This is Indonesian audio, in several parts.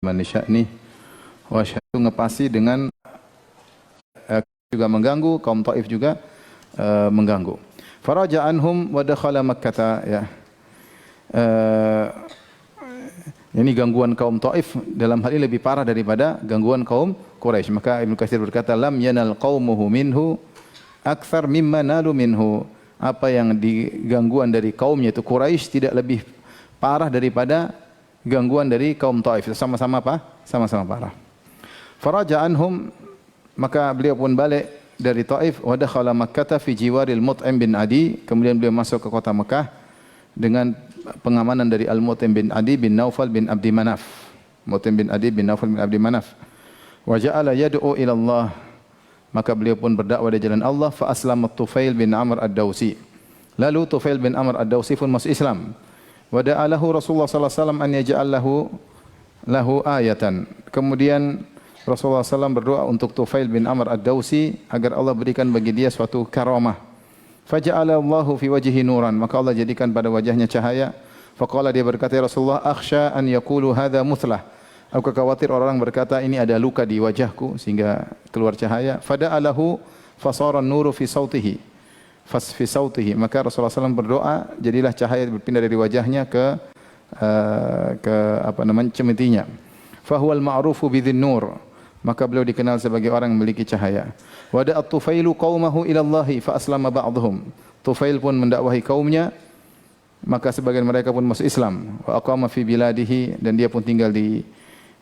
man sya'ni wa sya'nu ngepasi dengan juga mengganggu, kaum Taif juga mengganggu. Faraja anhum wa dakhala Makkah, ya. Ini gangguan kaum Taif dalam hal ini lebih parah daripada gangguan kaum Quraisy. Maka Ibnu Katsir berkata, lam yanal qaumuhu minhu akthar mimma nalu minhu. Apa yang digangguan dari kaumnya itu Quraisy tidak lebih parah daripada gangguan dari kaum Taif. Sama-sama apa? Sama-sama parah. Faraja anhum, maka beliau pun balik dari Taif, wa dakhala Makkah fi jiwaril Mut'im bin Adi. Kemudian beliau masuk ke kota Mekah dengan pengamanan dari Al-Mut'im bin Adi bin Naufal bin Abdi Manaf. Mut'im bin Adi bin Naufal bin Abdi Manaf. Wa ja'ala yad'u ila Allah. Maka beliau pun berdakwah di jalan Allah. Fa aslama Tufail bin Amr ad-Dausi. Lalu Tufail bin Amr ad-Dausi pun masuk Islam. Wa da'alahu Rasulullah sallallahu alaihi wasallam an yaj'al lahu ayatan. Kemudian Rasulullah SAW berdoa untuk Tufail bin Amr ad-Dausi agar Allah berikan bagi dia suatu karamah. Faja'ala Allahu fi wajhihi nuran, maka Allah jadikan pada wajahnya cahaya. Faqala, dia berkata, ya Rasulullah, akhsha an yaqulu hadza muthlah. Aku khawatir orang berkata ini ada luka di wajahku sehingga keluar cahaya. Fada'alahu fasara an-nuru fi sautihi. Fi sautihi. Maka Rasulullah SAW berdoa, jadilah cahaya berpindah dari wajahnya ke cemetinya. Fahuwal ma'rufu bidzin nur. Maka beliau dikenal sebagai orang yang memiliki cahaya. Wada'at Tufailu qaumahu ila Allahi fa aslama ba'dhum. Tufail pun mendakwahi kaumnya, maka sebagian mereka pun masuk Islam. Wa aqama fi biladihi, dan dia pun tinggal di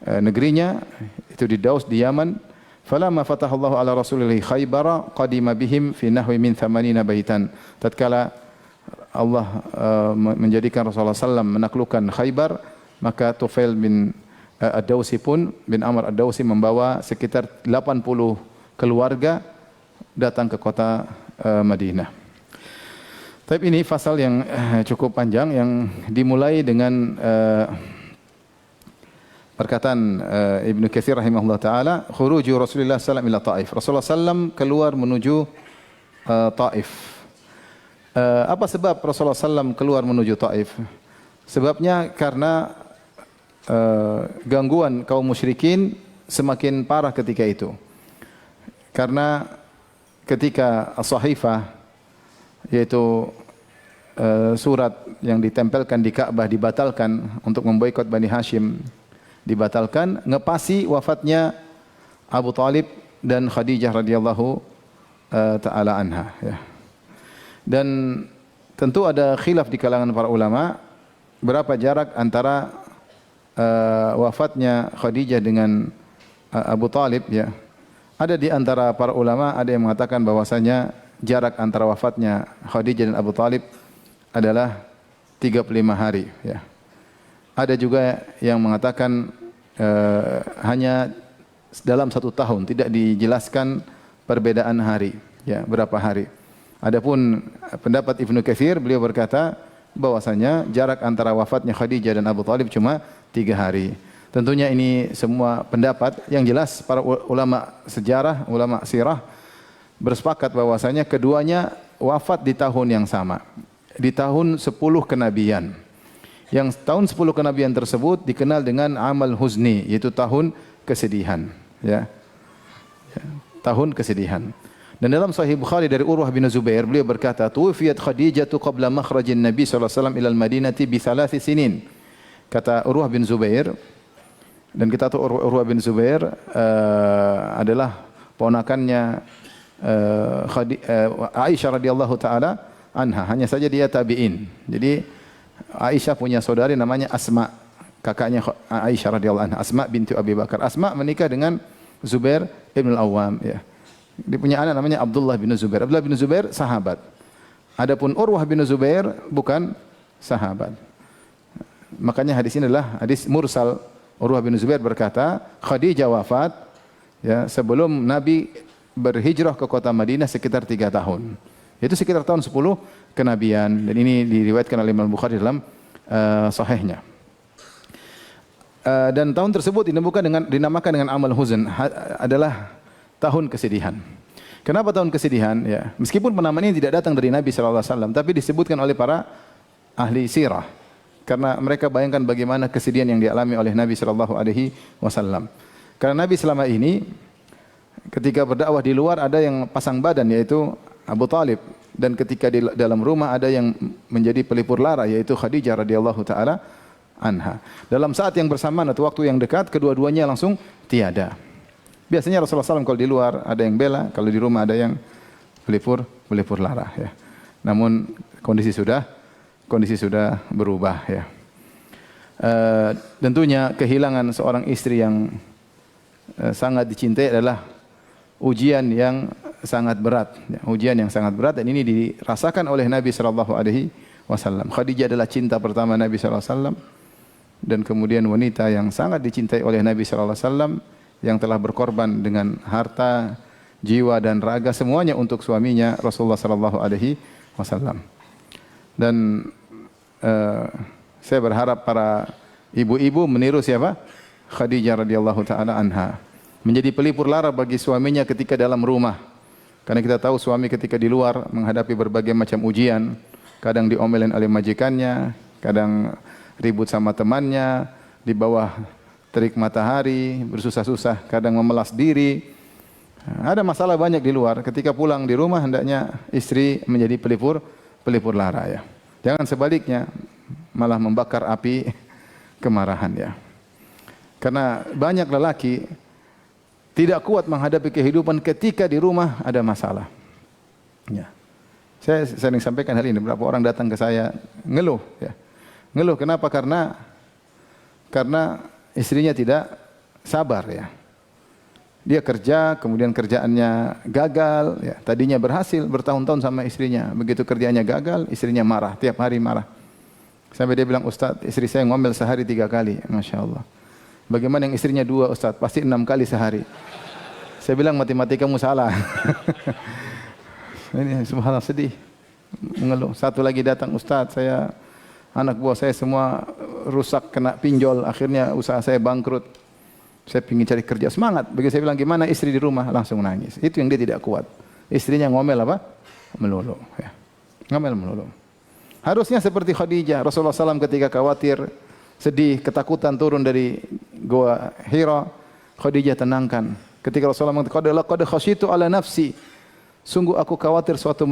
negerinya, itu di Daus di Yaman. Falamma fatahallahu ala rasulihi Khaybar qadima bihim fi nahwi min 80 baitan. Tatkala Allah menjadikan Rasulullah SAW menaklukkan Khaybar, maka Tufail bin Ad-Dausi pun bin Amr Ad-Dausi membawa sekitar 80 keluarga datang ke kota Madinah. Tapi ini fasal yang cukup panjang yang dimulai dengan perkataan Ibnu Katsir rahimahullah taala, khuruju Rasulullah sallallahu alaihi wasallam ila Taif. Rasulullah sallam keluar menuju Taif. Apa sebab Rasulullah sallam keluar menuju Taif? Sebabnya karena gangguan kaum musyrikin semakin parah ketika itu. Karena ketika as-sahifah, yaitu surat yang ditempelkan di Ka'bah dibatalkan untuk memboikot Bani Hashim, dibatalkan, ngepasi wafatnya Abu Talib dan Khadijah radhiyallahu taala anha, ya. Dan tentu ada khilaf di kalangan para ulama berapa jarak antara wafatnya Khadijah dengan Abu Talib, ya. Ada di antara para ulama ada yang mengatakan bahwasanya jarak antara wafatnya Khadijah dan Abu Talib adalah 35 hari, ya. Ada juga yang mengatakan hanya dalam 1 tahun, tidak dijelaskan perbedaan hari, ya, berapa hari. Adapun pendapat Ibnu Katsir, beliau berkata bahwasanya jarak antara wafatnya Khadijah dan Abu Talib cuma 3 hari. Tentunya ini semua pendapat. Yang jelas para ulama sejarah, ulama sirah bersepakat bahwasanya keduanya wafat di tahun yang sama, di tahun 10 kenabian. Yang tahun 10 kenabian tersebut dikenal dengan amal huzni, yaitu tahun kesedihan, ya. Tahun kesedihan. Dan dalam Sahih Bukhari dari Urwah bin Zubair, beliau berkata, tuwfiyat Khadijah qabla makhrajin Nabi sallallahu alaihi wasallam ila al-Madinati bi 3 sinin. Kata Urwah bin Zubair, dan kita tahu Urwah bin Zubair adalah ponakannya Aisyah radhiyallahu taala anha, hanya saja dia tabi'in. Jadi Aisyah punya saudari namanya Asma, kakaknya Aisyah radhiyallahu anha, Asma binti Abi Bakar. Asma menikah dengan Zubair ibn al-Awwam, ya. Dia punya anak namanya Abdullah bin Zubair. Abdullah bin Zubair sahabat. Adapun Urwah bin Zubair bukan sahabat. Makanya hadis ini adalah hadis mursal. Urwah bin Zubair berkata, Khadijah wafat, ya, sebelum Nabi berhijrah ke kota Madinah sekitar 3 tahun. Itu sekitar tahun 10 kenabian, dan ini diriwayatkan oleh Imam Bukhari dalam sahihnya. Dan tahun tersebut dinamakan dengan amal huzn, adalah tahun kesedihan. Kenapa tahun kesedihan? Ya, meskipun penamaan ini tidak datang dari Nabi sallallahu alaihi wasallam, tapi disebutkan oleh para ahli sirah. Karena mereka bayangkan bagaimana kesedihan yang dialami oleh Nabi sallallahu alaihi wasallam. Karena Nabi selama ini ketika berdakwah di luar ada yang pasang badan yaitu Abu Talib, dan ketika di dalam rumah ada yang menjadi pelipur lara yaitu Khadijah radhiyallahu taala anha. Dalam saat yang bersamaan atau waktu yang dekat kedua-duanya langsung tiada. Biasanya Rasulullah SAW kalau di luar ada yang bela, kalau di rumah ada yang pelipur lara ya. Namun kondisi sudah berubah ya. Tentunya kehilangan seorang istri yang sangat dicintai adalah ujian yang sangat berat ya. Ujian yang sangat berat, dan ini dirasakan oleh Nabi sallallahu alaihi wasallam. Khadijah adalah cinta pertama Nabi sallallahu alaihi wasallam, dan kemudian wanita yang sangat dicintai oleh Nabi sallallahu alaihi wasallam yang telah berkorban dengan harta, jiwa dan raga semuanya untuk suaminya Rasulullah sallallahu alaihi wasallam. Dan saya berharap para ibu-ibu meniru siapa? Khadijah radhiyallahu taala anha. Menjadi pelipur lara bagi suaminya ketika dalam rumah. Karena kita tahu suami ketika di luar menghadapi berbagai macam ujian, kadang diomelin oleh majikannya, kadang ribut sama temannya, di bawah terik matahari, bersusah-susah, kadang memelas diri. Ada masalah banyak di luar. Ketika pulang di rumah hendaknya istri menjadi pelipur lara ya. Jangan sebaliknya malah membakar api kemarahan ya. Karena banyak lelaki tidak kuat menghadapi kehidupan ketika di rumah ada masalah. Ya. Saya sering sampaikan hal ini, beberapa orang datang ke saya ngeluh ya. Ngeluh kenapa? Karena istrinya tidak sabar ya. Dia kerja, kemudian kerjaannya gagal, ya. Tadinya berhasil bertahun-tahun sama istrinya. Begitu kerjaannya gagal, istrinya marah, tiap hari marah. Sampai dia bilang, Ustaz, istri saya ngomel sehari 3 kali. Masya Allah. Bagaimana yang istrinya 2, Ustaz? Pasti 6 kali sehari. Saya bilang, matematikamu salah. Ini subhanallah, sedih. Mengeluh. Satu lagi datang, Ustaz, anak buah saya semua rusak, kena pinjol. Akhirnya usaha saya bangkrut. Saya ingin cari kerja, semangat. Begitu saya bilang, gimana istri di rumah? Langsung nangis. Itu yang dia tidak kuat. Istrinya ngomel apa? Melulu. Ya. Ngomel melulu. Harusnya seperti Khadijah. Rasulullah SAW ketika khawatir, sedih, ketakutan turun dari Gua Hira, Khadijah tenangkan. Ketika Rasulullah mengatakan, laqad khasyitu ala nafsi. Sungguh aku khawatir suatu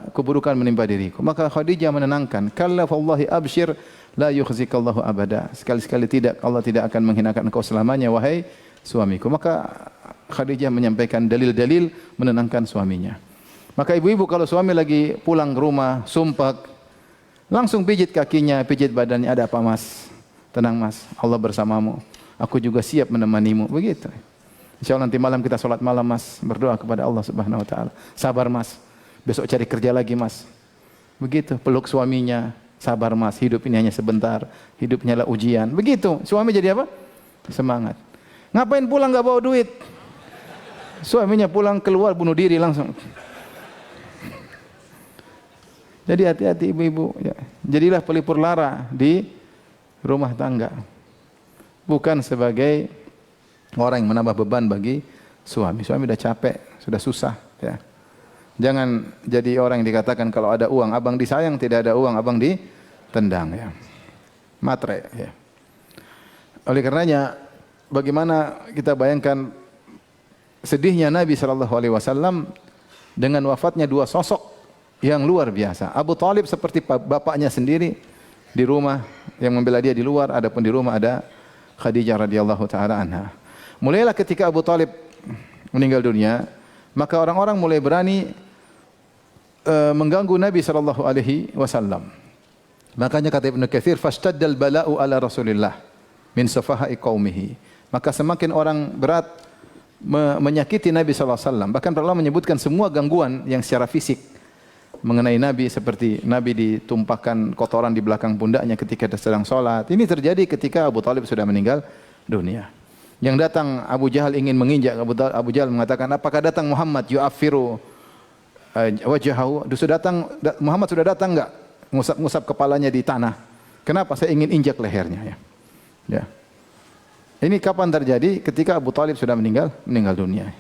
keburukan menimpa diriku. Maka Khadijah menenangkan. Kalla fallahi abshir la yukhzikallahu abada. Sekali-sekali tidak, Allah tidak akan menghinakan engkau selamanya wahai suamiku. Maka Khadijah menyampaikan dalil-dalil menenangkan suaminya. Maka ibu-ibu kalau suami lagi pulang ke rumah, sumpek, langsung pijit kakinya, pijit badannya, ada apa mas? Tenang mas, Allah bersamamu. Aku juga siap menemanimu. Begitu. Insya Allah nanti malam kita sholat malam mas, berdoa kepada Allah Subhanahu Wa Taala. Sabar mas, besok cari kerja lagi mas. Begitu, peluk suaminya. Sabar mas, hidup ini hanya sebentar. Hidupnya adalah ujian. Begitu, suami jadi apa? Semangat. Ngapain pulang gak bawa duit? Suaminya pulang keluar bunuh diri langsung. Jadi hati-hati ibu-ibu. Ya. Jadilah pelipur lara di rumah tangga. Bukan sebagai orang yang menambah beban bagi suami. Suami sudah capek, sudah susah. Ya. Jangan jadi orang yang dikatakan kalau ada uang, abang disayang, tidak ada uang, abang ditendang. Ya. Matre. Ya. Oleh karenanya, bagaimana kita bayangkan sedihnya Nabi SAW dengan wafatnya 2 sosok yang luar biasa. Abu Talib seperti bapaknya sendiri di rumah, yang membela dia di luar, adapun di rumah ada Khadijah radhiyallahu taala anha. Mulailah ketika Abu Talib meninggal dunia, maka orang-orang mulai berani mengganggu Nabi sallallahu alaihi wasallam. Makanya kata Ibnu Katsir, "Fastaddal bala'u ala Rasulillah min safaha'i qaumihi." Maka semakin orang berat menyakiti Nabi sallallahu alaihi wasallam. Bahkan para ulama menyebutkan semua gangguan yang secara fisik mengenai Nabi, seperti Nabi ditumpahkan kotoran di belakang pundaknya ketika sedang sholat. Ini terjadi ketika Abu Talib sudah meninggal dunia. Yang datang Abu Jahal ingin menginjak, Abu Jahal mengatakan, apakah datang Muhammad yu'affiru wajahahu? Muhammad sudah datang enggak? Ngusap kepalanya di tanah. Kenapa? Saya ingin injak lehernya. Ya. Ini kapan terjadi? Ketika Abu Talib sudah meninggal dunia.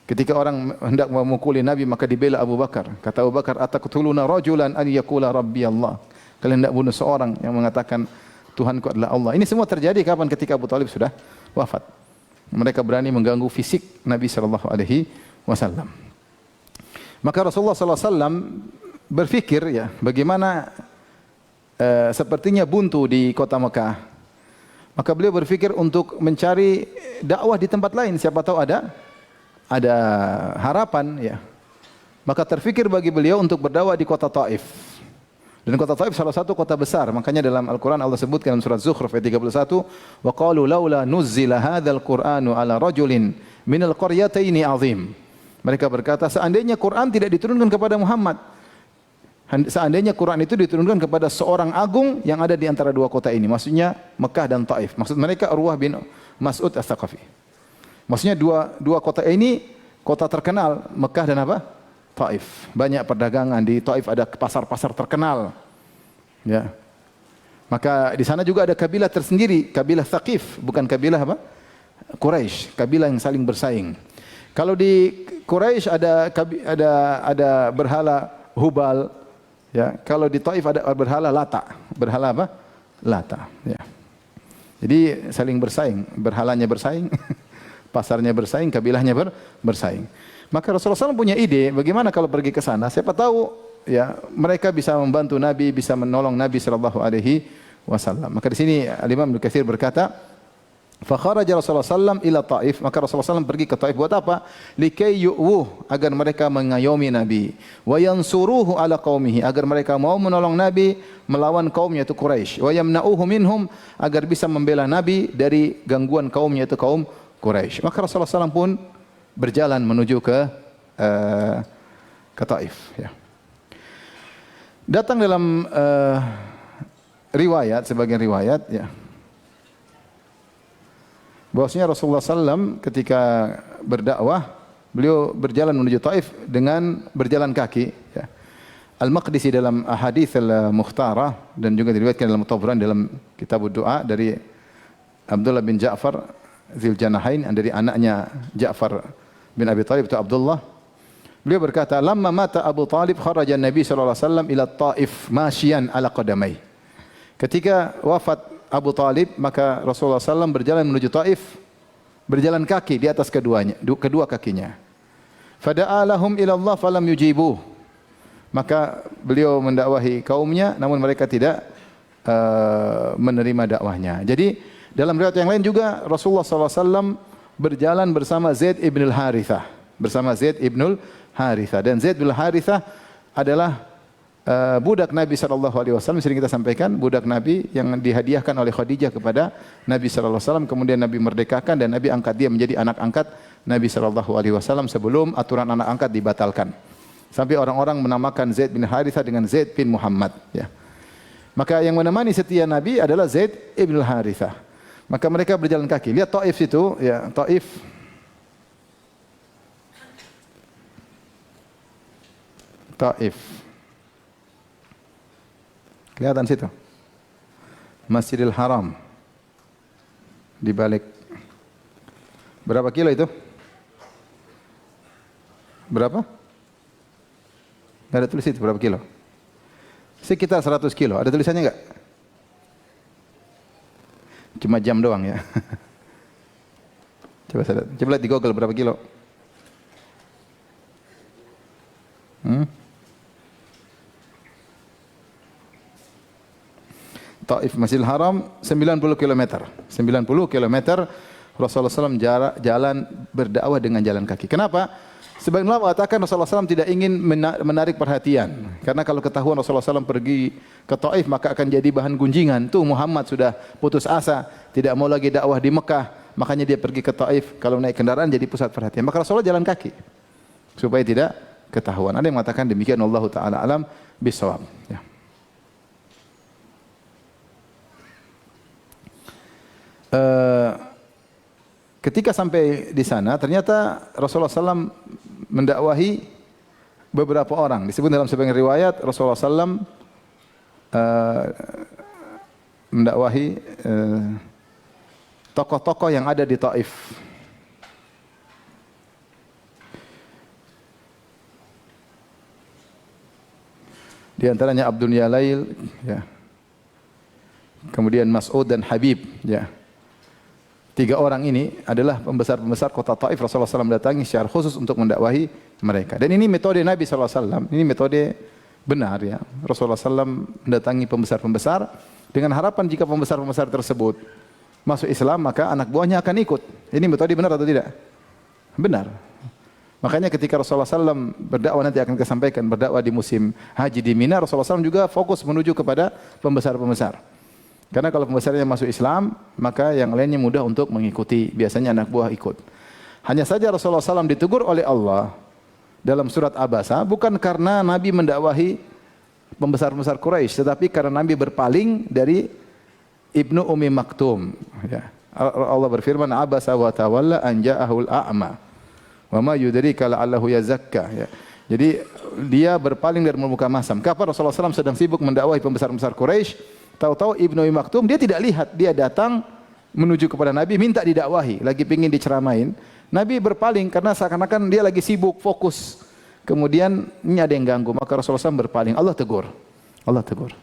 Ketika orang hendak memukuli Nabi, maka dibela Abu Bakar. Kata Abu Bakar, ataqtuluna rajulan an yaqula rabbi Allah. Kalian hendak bunuh seorang yang mengatakan Tuhanku adalah Allah. Ini semua terjadi kapan? Ketika Abu Talib sudah wafat. Mereka berani mengganggu fisik Nabi sallallahu alaihi wasallam. Maka Rasulullah sallallahu alaihi wasallam berfikir ya, bagaimana sepertinya buntu di kota Mekah. Maka beliau berfikir untuk mencari dakwah di tempat lain, siapa tahu ada harapan ya. Maka terfikir bagi beliau untuk berdakwah di kota Taif. Dan kota Taif salah satu kota besar, makanya dalam Al-Qur'an Allah sebutkan dalam surat Zukhruf ayat 31, wa qalu laula nuzzila hadzal Qur'anu ala rajulin minal qaryataini azim. Mereka berkata, seandainya Quran tidak diturunkan kepada Muhammad, seandainya Quran itu diturunkan kepada seorang agung yang ada di antara dua kota ini, maksudnya Mekah dan Taif. Maksud mereka Urwah bin Mas'ud Ats-Tsaqafi. Maksudnya dua kota ini kota terkenal, Mekah dan apa? Taif. Banyak perdagangan di Taif, ada pasar-pasar terkenal. Ya. Maka di sana juga ada kabilah tersendiri, kabilah Tsaqif, bukan kabilah apa? Quraisy, kabilah yang saling bersaing. Kalau di Quraisy ada berhala Hubal, ya. Kalau di Taif ada berhala Lata. Berhala apa? Lata, ya. Jadi saling bersaing, berhalanya bersaing, pasarnya bersaing, kabilahnya bersaing. Maka Rasulullah SAW punya ide, bagaimana kalau pergi ke sana? Siapa tahu ya mereka bisa membantu Nabi, bisa menolong Nabi sallallahu alaihi wasallam. Maka di sini Al-Imam Ibnu Katsir berkata, fa kharaja Rasulullah sallam ila Taif. Maka Rasulullah SAW pergi ke Taif buat apa? Likai yu'wuh, agar mereka mengayomi Nabi. Wa yansuruhu ala qaumihi, agar mereka mau menolong Nabi melawan kaumnya yaitu Quraisy. Wa yamna'uhu minhum, agar bisa membela Nabi dari gangguan kaumnya yaitu kaum Quraisy. Maka Rasulullah SAW pun berjalan menuju ke Taif. Ya. Datang dalam riwayat, sebagian riwayat, ya, bahwasanya Rasulullah SAW ketika berdakwah, beliau berjalan menuju Taif dengan berjalan kaki. Ya. Al-Maqdisi dalam Ahadits Al-Mukhtarah dan juga diriwayatkan dalam Tabrani dalam Kitab Doa dari Abdullah bin Ja'far Dzul-Janahain, dari anaknya Ja'far bin Abi Talib itu Abdullah. Beliau berkata, "Lamma mata Abu Talib kharaja Nabi sallallahu alaihi wasallam ila Taif masyian ala qadamai." Ketika wafat Abu Talib, maka Rasulullah SAW berjalan menuju Taif, berjalan kaki di atas kedua kakinya. Fada'a lahum ila Allah falam yujibuh. Maka beliau mendakwahi kaumnya, namun mereka tidak menerima dakwahnya. Jadi dalam riwayat yang lain juga Rasulullah SAW berjalan bersama Zaid ibn al-Harithah. Dan Zaid bin al-Harithah adalah budak Nabi SAW, sering kita sampaikan, budak Nabi yang dihadiahkan oleh Khadijah kepada Nabi SAW, kemudian Nabi merdekakan dan Nabi angkat dia menjadi anak angkat Nabi SAW sebelum aturan anak angkat dibatalkan. Sampai orang-orang menamakan Zaid bin Harithah dengan Zaid bin Muhammad. Ya. Maka yang menemani setia Nabi adalah Zaid ibn al-Harithah. Maka mereka berjalan kaki. Lihat Taif itu, ya, Taif. Taif. Kelihatan situ. Masjidil Haram. Di balik. Berapa kilo itu? Berapa? Enggak ada tulis itu berapa kilo. Sekitar 100 kilo. Ada tulisannya enggak? Cuma jam doang ya. Coba lihat di Google berapa kilo. Taif Masjidil Haram 90 km. 90 km Rasulullah SAW jalan berdakwah dengan jalan kaki. Kenapa? Sebagian ulama mengatakan Rasulullah SAW tidak ingin menarik perhatian. Karena kalau ketahuan Rasulullah SAW pergi ke Taif maka akan jadi bahan gunjingan. Tuh Muhammad sudah putus asa, tidak mau lagi dakwah di Mekah. Makanya dia pergi ke Taif. Kalau naik kendaraan jadi pusat perhatian. Maka Rasulullah jalan kaki. Supaya tidak ketahuan. Ada yang mengatakan demikian, Allahu ta'ala alam bisawab. Ya. Ketika sampai di sana, ternyata Rasulullah SAW mendakwahi beberapa orang. Disebut dalam sebagian riwayat, Rasulullah SAW mendakwahi tokoh-tokoh yang ada di Taif. Di antaranya Abdul Yalail, ya. kemudian Mas'ud dan Habib, ya. Tiga orang ini adalah pembesar-pembesar kota Taif. Rasulullah SAW datangi secara khusus untuk mendakwahi mereka. Dan ini metode Nabi SAW. Ini metode benar, ya. Rasulullah SAW mendatangi pembesar-pembesar dengan harapan jika pembesar-pembesar tersebut masuk Islam, maka anak buahnya akan ikut. Ini metode benar atau tidak? Benar. Makanya ketika Rasulullah SAW berdakwah, nanti akan kesampaikan, berdakwah di musim haji di Mina, Rasulullah SAW juga fokus menuju kepada pembesar-pembesar. Karena kalau pembesarnya masuk Islam, maka yang lainnya mudah untuk mengikuti. Biasanya anak buah ikut. Hanya saja Rasulullah SAW ditegur oleh Allah dalam surat Abasa, bukan karena Nabi mendakwahi pembesar-pembesar Quraisy, tetapi karena Nabi berpaling dari Ibnu Ummi Maktum. Ya. Allah berfirman, Abasa wa tawalla an ja'ahul a'ma. Wa ma yudrika la'allahu yazakka. Ya. Jadi dia berpaling dari muka masam. Kapan Rasulullah SAW sedang sibuk mendakwahi pembesar-pembesar Quraisy, tahu-tahu Ibnu Ummi Maktum dia tidak lihat, dia datang menuju kepada Nabi minta didakwahi, lagi pingin diceramain. Nabi berpaling karena seakan-akan dia lagi sibuk, fokus. Kemudian ini ada yang ganggu, maka Rasulullah SAW berpaling. Allah tegur. Allah tegur.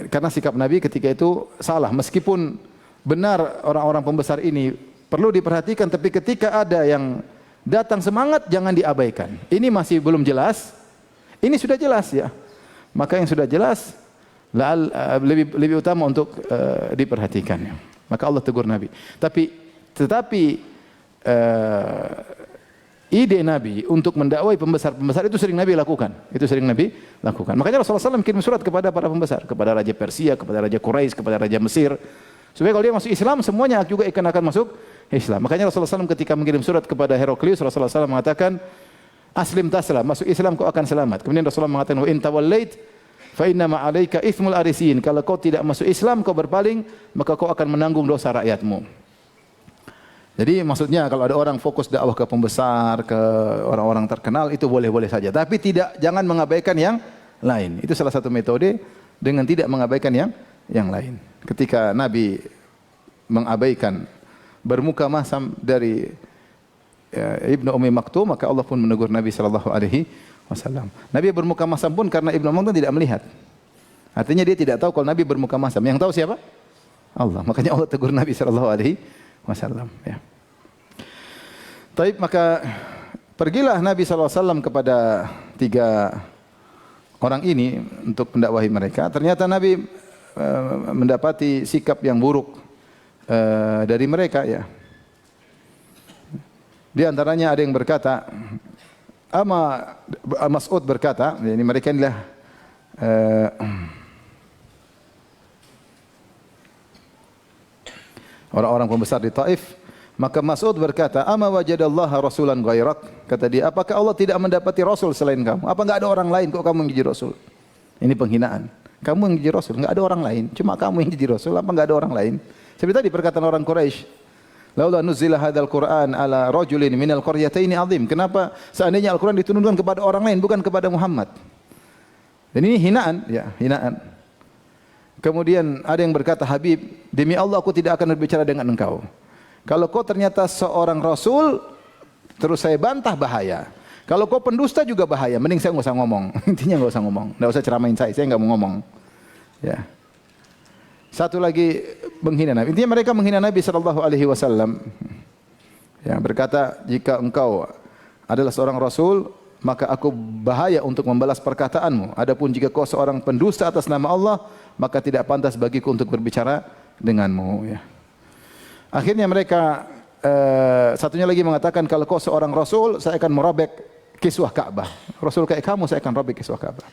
Karena sikap Nabi ketika itu salah, meskipun benar orang-orang pembesar ini perlu diperhatikan, tapi ketika ada yang datang semangat jangan diabaikan. Ini masih belum jelas, ini sudah jelas, ya. Maka yang sudah jelas lebih utama untuk diperhatikan. Maka Allah tegur Nabi. Tetapi ide Nabi untuk mendakwai pembesar-pembesar itu sering Nabi lakukan. Makanya Rasulullah SAW kirim surat kepada para pembesar, kepada Raja Persia, kepada Raja Quraisy, kepada Raja Mesir, supaya kalau dia masuk Islam semuanya juga akan masuk Islam. Makanya Rasulullah SAW ketika mengirim surat kepada Heraklius, Rasulullah SAW mengatakan, aslim taslam, masuk Islam kau akan selamat. Kemudian Rasulullah mengatakan, wa in tawallait fa inna ma 'alaika itsmul arisin. Kalau kau tidak masuk Islam, kau berpaling, maka kau akan menanggung dosa rakyatmu. Jadi maksudnya kalau ada orang fokus dakwah ke pembesar, ke orang-orang terkenal, itu boleh-boleh saja. Tapi jangan mengabaikan yang lain. Itu salah satu metode dengan tidak mengabaikan yang lain. Ketika Nabi mengabaikan bermuka masam dari Ibnu Ummi Maktum, maka Allah pun menegur Nabi sallallahu alaihi wasallam. Nabi bermuka masam pun karena Ibnu Ummi Maktum tidak melihat. Artinya dia tidak tahu kalau Nabi bermuka masam. Yang tahu siapa? Allah. Makanya Allah tegur Nabi sallallahu alaihi wasallam, ya. Taib, maka pergilah Nabi sallallahu alaihi wasallam kepada tiga orang ini untuk mendakwahi mereka. Ternyata Nabi mendapati sikap yang buruk dari mereka, ya. Di antaranya ada yang berkata, Mas'ud berkata, ini mereka inilah orang-orang pembesar di Taif. Maka Mas'ud berkata, ama wajadallaha rasulan ghairak. Kata dia, apakah Allah tidak mendapati rasul selain kamu? Apa enggak ada orang lain kok kamu yang jadi rasul? Ini penghinaan. Kamu yang jadi rasul, enggak ada orang lain. Cuma kamu yang jadi rasul, apa enggak ada orang lain? Seperti tadi perkataan orang Quraisy, laula nuzila hadzal Qur'an ala rajulin minal qaryataini azim. Kenapa seandainya Al-Qur'an diturunkan kepada orang lain bukan kepada Muhammad? Dan ini hinaan, ya, hinaan. Kemudian ada yang berkata, Habib, demi Allah aku tidak akan berbicara dengan engkau. Kalau kau ternyata seorang rasul, terus saya bantah, bahaya. Kalau kau pendusta juga bahaya. Mending saya enggak usah ngomong. Intinya enggak usah ngomong. Enggak usah ceramain saya enggak mau ngomong. Ya. Satu lagi menghina Nabi. Intinya mereka menghina Nabi sallallahu alaihi wasallam. Yang berkata, jika engkau adalah seorang rasul, maka aku bahaya untuk membalas perkataanmu. Adapun jika kau seorang pendusta atas nama Allah, maka tidak pantas bagiku untuk berbicara denganmu, ya. Akhirnya mereka satunya lagi mengatakan, kalau kau seorang rasul, saya akan merobek kiswah Ka'bah. Rasul kayak kamu, saya akan robek kiswah Ka'bah.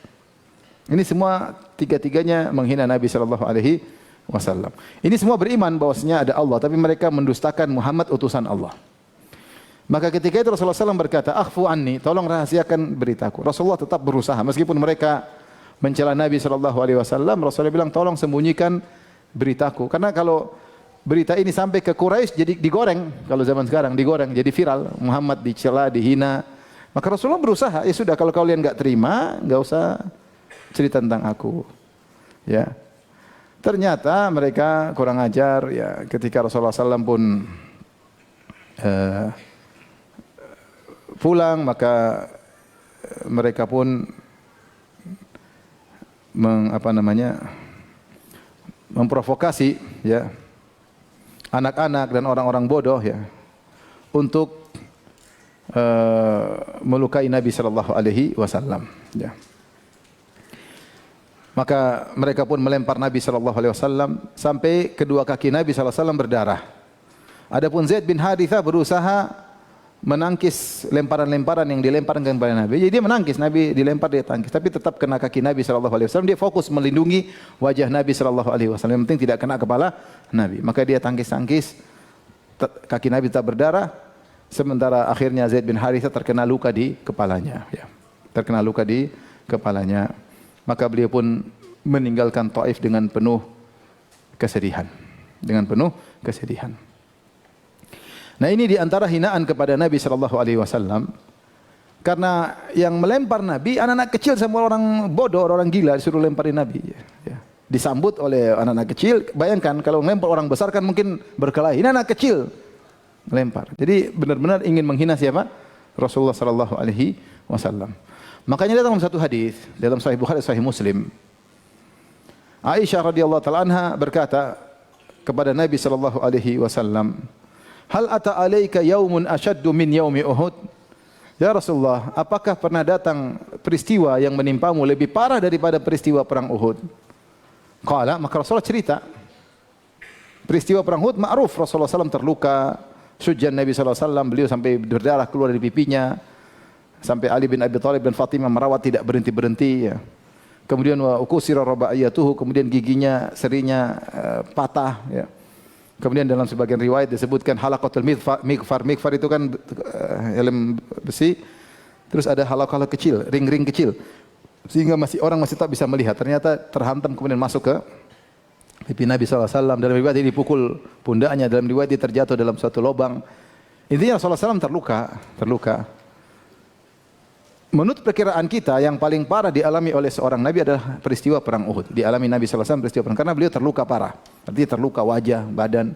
Ini semua tiga-tiganya menghina Nabi sallallahu alaihi wasallam. Ini semua beriman bahwasanya ada Allah, tapi mereka mendustakan Muhammad utusan Allah. Maka ketika itu Rasulullah SAW berkata, akhfu anni, tolong rahasiakan beritaku. Rasulullah tetap berusaha, meskipun mereka mencela Nabi sallallahu alaihi wasallam, Rasulullah bilang, tolong sembunyikan beritaku. Karena kalau berita ini sampai ke Quraisy jadi digoreng, kalau zaman sekarang digoreng jadi viral, Muhammad dicela, dihina. Maka Rasulullah berusaha, ya sudah kalau kalian enggak terima, enggak usah cerita tentang aku. Ya. Ternyata mereka kurang ajar, ya. Ketika Rasulullah SAW pun pulang, maka mereka pun memprovokasi ya anak-anak dan orang-orang bodoh ya untuk melukai Nabi sallallahu alaihi wasallam ya. Maka mereka pun melempar Nabi sallallahu alaihi wasallam sampai kedua kaki Nabi sallallahu alaihi wasallam berdarah. Adapun Zaid bin Harithah berusaha menangkis lemparan-lemparan yang dilemparkan kepada Nabi. Jadi dia menangkis, Nabi dilempar dia tangkis, tapi tetap kena kaki Nabi sallallahu alaihi wasallam. Dia fokus melindungi wajah Nabi sallallahu alaihi wasallam. Yang penting tidak kena kepala Nabi. Maka dia tangkis-tangkis, kaki Nabi tetap berdarah. Sementara akhirnya Zaid bin Harithah terkena luka di kepalanya. Ya. Terkena luka di kepalanya. Maka beliau pun meninggalkan Taif dengan penuh kesedihan. Dengan penuh kesedihan. Nah ini di antara hinaan kepada Nabi sallallahu alaihi wasallam. Karena yang melempar Nabi anak-anak kecil sama orang bodoh, orang gila disuruh lemparin Nabi. Ya. Disambut oleh anak-anak kecil. Bayangkan kalau melempar orang besar kan mungkin berkelahi. Ini anak kecil melempar. Jadi benar-benar ingin menghina siapa? Rasulullah sallallahu alaihi wasallam. Makanya dalam satu hadis dalam Sahih Bukhari Sahih Muslim, Aisyah radhiyallahu taala anha berkata kepada Nabi sallallahu alaihi wasallam, "Hal ata alaika yaumun ashaddu min yaumi Uhud?" Ya Rasulullah, apakah pernah datang peristiwa yang menimpamu lebih parah daripada peristiwa perang Uhud? Qala, maka Rasulullah cerita. Peristiwa perang Uhud ma'ruf, Rasulullah SAW terluka, sujud Nabi SAW, beliau sampai berdarah keluar dari pipinya. Sampai Ali bin Abi Thalib dan Fatimah merawat tidak berhenti-berhenti ya. Kemudian wa ukusira rabaiyatuhu, kemudian giginya serinya patah ya. Kemudian dalam sebagian riwayat disebutkan halaqatul mighfar itu kan helm besi. Terus ada halaqah kecil, ring-ring kecil. Sehingga orang masih tak bisa melihat. Ternyata terhantam kemudian masuk ke pipi Nabi SAW. Dalam riwayat ini dipukul pundaknya, dalam riwayat dia terjatuh dalam suatu lubang. Intinya Rasulullah SAW terluka. Menurut perkiraan kita yang paling parah dialami oleh seorang Nabi adalah peristiwa perang Uhud. Dialami Nabi SAW peristiwa perang karena beliau terluka parah. Artinya terluka wajah, badan.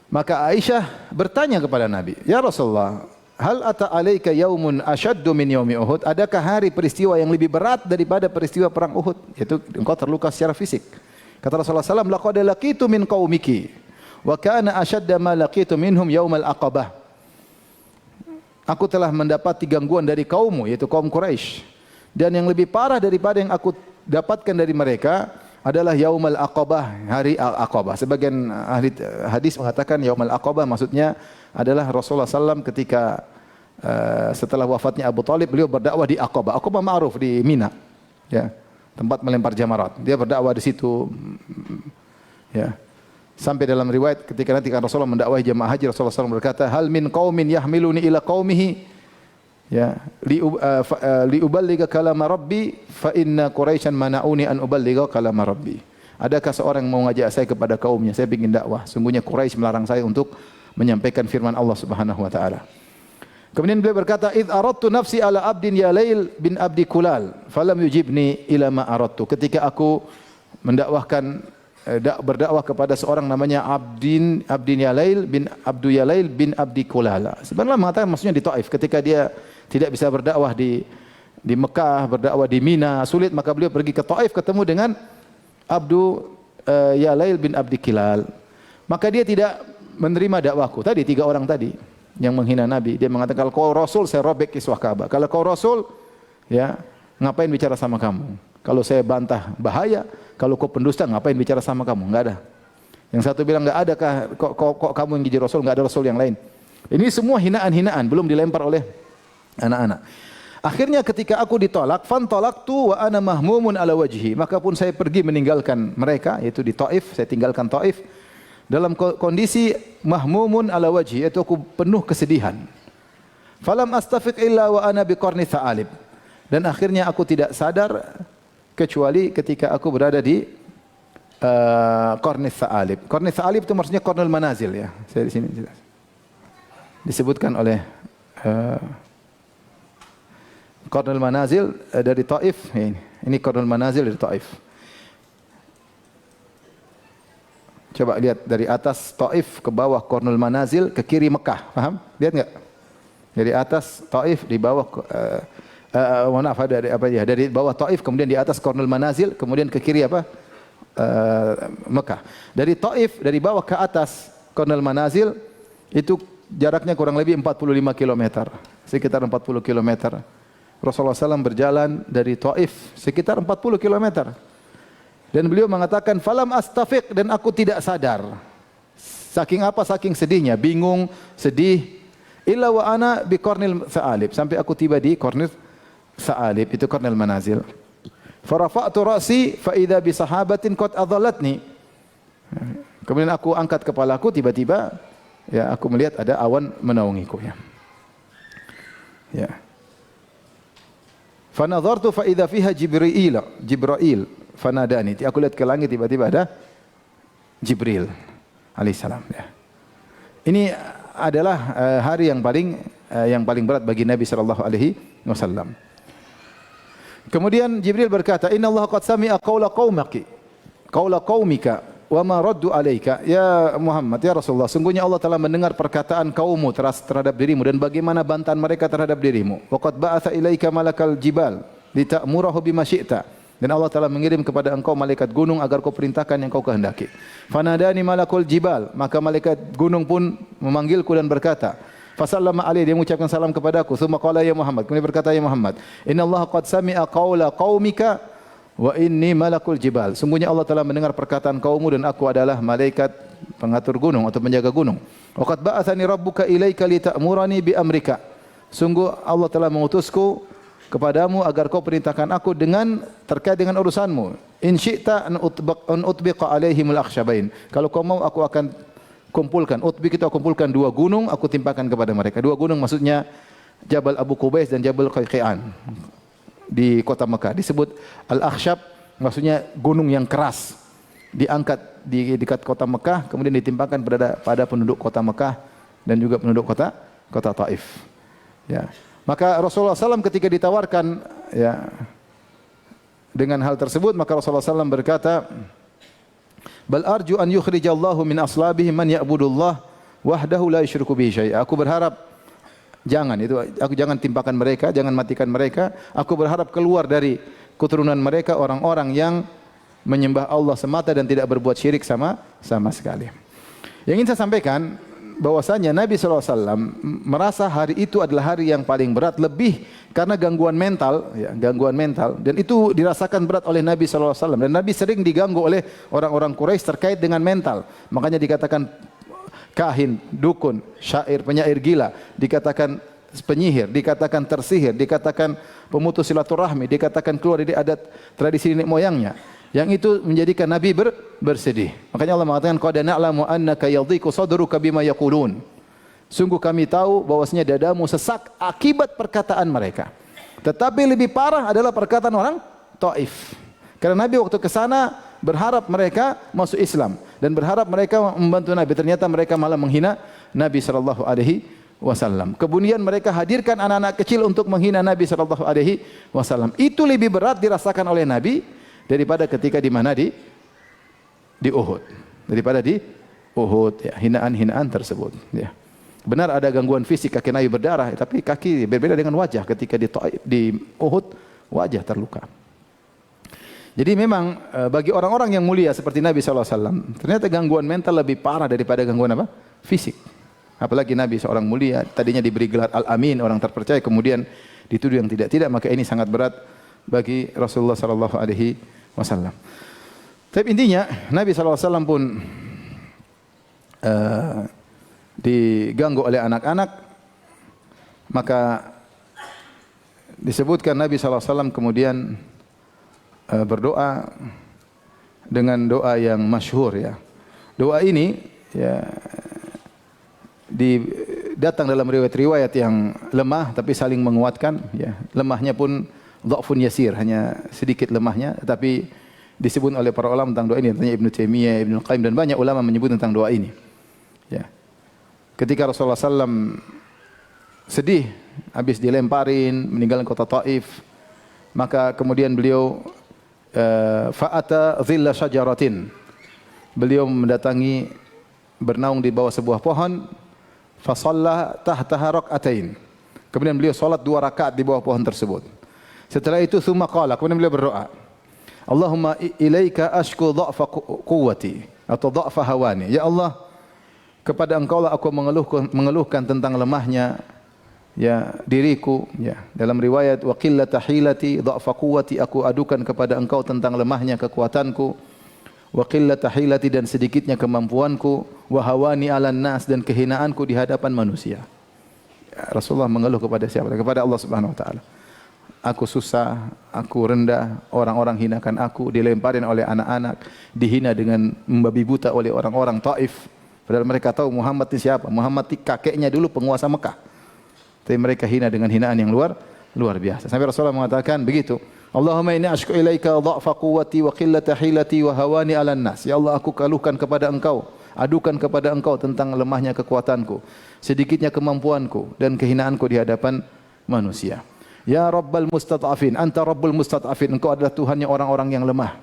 Maka Aisyah bertanya kepada Nabi, "Ya Rasulullah, hal ata alaika yaumun ashaddu min yaumi Uhud?" Adakah hari peristiwa yang lebih berat daripada peristiwa perang Uhud? Yaitu engkau terluka secara fisik. Kata Rasulullah SAW, "Laqad laqitu min qaumiki wa kana ashadda ma laqitu minhum yaumal aqabah." Aku telah mendapati gangguan dari kaummu, yaitu kaum Quraisy. Dan yang lebih parah daripada yang aku dapatkan dari mereka adalah Yaumul Aqabah, hari Al-Aqabah. Sebagian ahli hadis mengatakan Yaumul Aqabah maksudnya adalah Rasulullah SAW ketika setelah wafatnya Abu Talib, beliau berdakwah di Aqabah. Aqabah ma'ruf di Mina, ya, tempat melempar jamarat. Dia berdakwah di situ, ya. Sampai dalam riwayat ketika nanti Rasulullah mendakwahi jemaah haji, Rasulullah SAW berkata, "Hal min qaumin yahmiluni ila qaumihi ya li uballigha kalama rabbi fa inna quraisyan mana'uni an uballigha kalama rabbi." Adakah seorang yang mau ngajak saya kepada kaumnya, saya ingin dakwah. Sungguhnya Quraisy melarang saya untuk menyampaikan firman Allah Subhanahu wa taala. Kemudian beliau berkata, "Id aradtu nafsi ala abdin ya Lail bin Abdi Kulal, falam yujibni ila ma aradtu." Ketika aku mendakwahkan berdakwah kepada seorang namanya Abdin Yalail bin Abdu Yalail bin Abdi Kulala. Sebenarnya mengatakan maksudnya di Taif ketika dia tidak bisa berdakwah di Mekah, berdakwah di Mina, sulit, maka beliau pergi ke Taif ketemu dengan Abdu Yalail bin Abdi Kilal. Maka dia tidak menerima dakwahku. Tadi 3 orang tadi yang menghina Nabi. Dia mengatakan, "Kalau kau Rasul saya robek kiswah Ka'bah. Kalau kau Rasul ya ngapain bicara sama kamu? Kalau saya bantah bahaya. Kalau kau pendusta, ngapain bicara sama kamu?" Enggak ada. Yang satu bilang, "Enggak adakah kok kamu yang jadi Rasul, enggak ada Rasul yang lain." Ini semua hinaan-hinaan, belum dilempar oleh anak-anak. Akhirnya ketika aku ditolak, fantolaktu wa ana mahmumun ala wajhi. Maka pun saya pergi meninggalkan mereka, yaitu di Taif, saya tinggalkan Taif dalam kondisi mahmumun ala wajhi, yaitu aku penuh kesedihan. Falam astafiq illa wa ana biqarni tha'alib. Dan akhirnya aku tidak sadar kecuali ketika aku berada di Qarni Tha'alib. Qarni Tha'alib itu maksudnya Qarnul Manazil ya. Saya di sini jelas. Disebutkan oleh Qarnul Manazil dari Taif. Ini Qarnul Manazil dari Taif. Coba lihat dari atas Taif ke bawah Qarnul Manazil, ke kiri Mekah. Paham? Lihat enggak? Dari atas Taif, di bawah dari bawah Taif, kemudian di atas Qarnul Manazil, kemudian ke kiri apa? Mekah. Dari Taif, dari bawah ke atas Qarnul Manazil itu jaraknya kurang lebih 45 km, sekitar 40 km. Rasulullah SAW berjalan dari Taif sekitar 40 km. Dan beliau mengatakan, "Falam astafiq," dan aku tidak sadar. Saking apa? Saking sedihnya, bingung, sedih. Illa wa ana bi Qarnil Sa'alib, sampai aku tiba di Qarnil Sa'alib, itu Qarnul Manazil. Farafa'tu ra'si fa idza bi sahabatin qad adallatni. Kemudian aku angkat kepalaku, tiba-tiba ya aku melihat ada awan menaungiku ya. Ya. Fa nadhartu fa idza fiha Jibril fanadani. Aku lihat ke langit, tiba-tiba ada Jibril alaihissalam ya. Ini adalah hari yang paling berat bagi Nabi sallallahu alaihi wasallam. Kemudian Jibril berkata, "Inna Allah qad sami'a qawla qaumika wa ma raddu alaika." Ya Muhammad, ya Rasulullah, sungguhnya Allah telah mendengar perkataan kaummu terhadap dirimu dan bagaimana bantahan mereka terhadap dirimu. Wa qad ba'atha ilaika malakal jibal lita'murahu bima syi'ta. Dan Allah telah mengirim kepada engkau malaikat gunung agar kau perintahkan yang kau kehendaki. Fanadani malakul jibal, maka malaikat gunung pun memanggilku dan berkata, fasallama alaihi, dia mengucapkan salam kepadaku. Tsumma qala ya Muhammad, kemudian berkata, ya Muhammad, innallaha qad sami'a qaula qaumika wa inni malakul jibal. Sungguhnya Allah telah mendengar perkataan kaummu dan aku adalah malaikat pengatur gunung atau penjaga gunung. Wa qad ba'athani rabbuka ilaika lita'murani bi amrika. Sungguh Allah telah mengutusku kepadamu agar kau perintahkan aku terkait dengan urusanmu. In syi'ta an utbiqa alaihimul akhshabain. Kalau kau mau aku akan kumpulkan. Kita kumpulkan dua gunung, aku timpakan kepada mereka. Dua gunung maksudnya Jabal Abu Qubais dan Jabal Qayqi'an di kota Mekah. Disebut Al-Akhshab, maksudnya gunung yang keras. Diangkat di dekat kota Mekah, kemudian ditimpakan pada penduduk kota Mekah dan juga penduduk kota Taif. Ya. Maka Rasulullah SAW ketika ditawarkan ya dengan hal tersebut, maka Rasulullah SAW berkata, bal arju an yukhrijallahu min aslabihim man ya'budullah wahdahu la yusyriku bihi syai'a. Aku berharap aku jangan timpakan mereka, jangan matikan mereka. Aku berharap keluar dari keturunan mereka orang-orang yang menyembah Allah semata dan tidak berbuat syirik sama sekali. Yang ingin saya sampaikan bahwasanya Nabi SAW merasa hari itu adalah hari yang paling berat, lebih karena gangguan mental, dan itu dirasakan berat oleh Nabi SAW. Dan Nabi sering diganggu oleh orang-orang Quraisy terkait dengan mental. Makanya dikatakan kahin, dukun, syair, penyair gila, dikatakan penyihir, dikatakan tersihir, dikatakan pemutus silaturahmi, dikatakan keluar dari adat tradisi nenek moyangnya. Yang itu menjadikan Nabi bersedih. Makanya Allah mengatakan, qad na'lamu annaka yadhiqu sadruka bima yaqulun. Sungguh kami tahu bahwasanya dadamu sesak akibat perkataan mereka. Tetapi lebih parah adalah perkataan orang Taif. Karena Nabi waktu ke sana berharap mereka masuk Islam dan berharap mereka membantu Nabi. Ternyata mereka malah menghina Nabi sallallahu alaihi wasallam. Kemudian mereka hadirkan anak-anak kecil untuk menghina Nabi sallallahu alaihi wasallam. Itu lebih berat dirasakan oleh Nabi daripada ketika di mana di Uhud. Daripada di Uhud ya, hinaan-hinaan tersebut ya. Benar ada gangguan fisik, kaki Nabi berdarah, tapi kaki berbeda dengan wajah ketika di Uhud wajah terluka. Jadi memang bagi orang-orang yang mulia seperti Nabi SAW, ternyata gangguan mental lebih parah daripada gangguan apa? Fisik. Apalagi Nabi seorang mulia, tadinya diberi gelar Al-Amin, orang terpercaya, kemudian dituduh yang tidak-tidak, maka ini sangat berat bagi Rasulullah sallallahu alaihi wasallam. Tapi intinya Nabi sallallahu alaihi wasallam pun diganggu oleh anak-anak, maka disebutkan Nabi sallallahu alaihi wasallam kemudian berdoa dengan doa yang masyhur ya. Doa ini ya datang dalam riwayat-riwayat yang lemah tapi saling menguatkan ya. Lemahnya pun dha'fun yasir, hanya sedikit lemahnya, tetapi disebut oleh para ulama tentang doa ini, tanya Ibnu Taimiyah, Ibnu Qayyim dan banyak ulama menyebut tentang doa ini. Ya. Ketika Rasulullah SAW sedih habis dilemparin meninggalkan kota Taif, maka kemudian beliau fa'ata dhilla syajaratin. Beliau mendatangi bernaung di bawah sebuah pohon, fa shalla tahtaha rak'atain. Kemudian beliau salat 2 rakaat di bawah pohon tersebut. Setelah itu tsumma qala, kemudian beliau berdoa, Allahumma ilaika ashku dha'fa quwwati atau dha'fa hawani. Ya Allah, kepada Engkau lah aku mengeluhkan tentang lemahnya ya diriku ya. Dalam riwayat wa qillata hilati dha'fa quwwati, aku adukan kepada Engkau tentang lemahnya kekuatanku. Wa qillata hilati, dan sedikitnya kemampuanku. Wa hawani 'alan nas, dan kehinaanku di hadapan manusia. Ya, Rasulullah mengeluh kepada siapa? Kepada Allah Subhanahu wa taala. Aku susah, aku rendah, orang-orang hinakan aku, dilemparin oleh anak-anak, dihina dengan membabi buta oleh orang-orang Taif. Padahal mereka tahu Muhammad ini siapa. Muhammad ini kakeknya dulu penguasa Mekah. Tapi mereka hina dengan hinaan yang luar biasa. Sampai Rasulullah mengatakan begitu. Allahumma inni ashku ilaika dha'fa quwwati wa qillata hilati wa hawani 'alan nas. Ya Allah, aku keluhkan kepada Engkau, adukan kepada Engkau tentang lemahnya kekuatanku, sedikitnya kemampuanku, dan kehinaanku di hadapan manusia. Ya Rabbal Mustad'afin, Anta Rabbul Mustad'afin, Engkau adalah Tuhannya orang-orang yang lemah.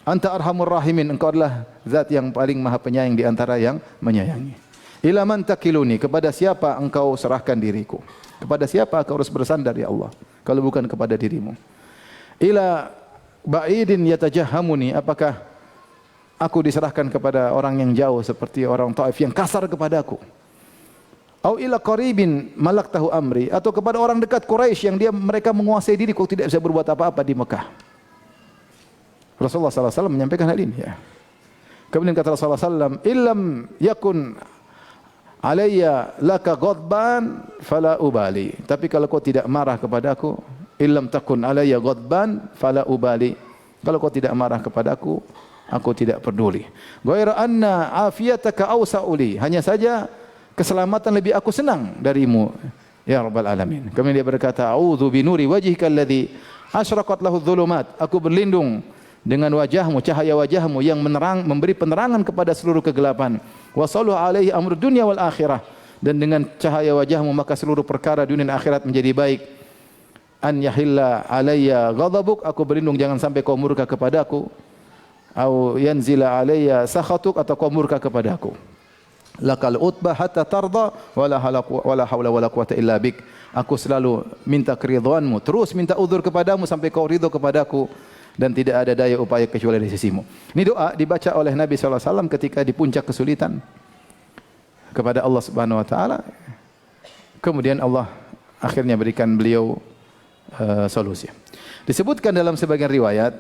Anta Arhamur Rahimin, Engkau adalah Zat yang paling Maha Penyayang di antara yang menyayangi. Ila man takiluni, kepada siapa Engkau serahkan diriku? Kepada siapa aku harus bersandar ya Allah, kalau bukan kepada dirimu? Ila ba'idin yatajahhamuni, apakah aku diserahkan kepada orang yang jauh seperti orang Taif yang kasar kepadaku? Au ila qaribin malaktahu amri, atau kepada orang dekat Quraisy yang mereka menguasai diriku, tidak bisa berbuat apa-apa di Mekah. Rasulullah sallallahu alaihi wasallam menyampaikan hal ini ya. Kemudian kata Rasulullah sallallahu alaihi wasallam, "Illam yakun alayya laka ghadban fala ubali." Tapi kalau kau tidak marah kepadaku, illam takun alayya ghadban fala ubali. Kalau kau tidak marah kepadaku, aku tidak peduli. Ghaira anna afiyataka awsa'uli, hanya saja keselamatan lebih aku senang darimu ya Rabbal Alamin. Kemudian dia berkata, a'udzu binuri wajhika alladhi asyraqat lahu dhulumat, aku berlindung dengan wajahmu, cahaya wajahmu yang memberi penerangan kepada seluruh kegelapan. Wa sallu alaihi amru dunya wal akhirah, dan dengan cahaya wajahmu maka seluruh perkara dunia dan akhirat menjadi baik. An yahilla alayya ghadabuk, aku berlindung jangan sampai kau murka kepadaku. Au yanzila alayya sakhatuk, atau kau murka kepadaku. Lakal utbah hatta tarda wala haula wala quwata illa bik. Aku selalu minta keridhaanmu, terus minta uzur kepadamu sampai kau ridho kepadaku, dan tidak ada daya upaya kecuali dari sisimu. Ini doa dibaca oleh Nabi sallallahu alaihi wasallam ketika di puncak kesulitan kepada Allah Subhanahu wa taala. Kemudian Allah akhirnya berikan beliau solusi. Disebutkan dalam sebagian riwayat,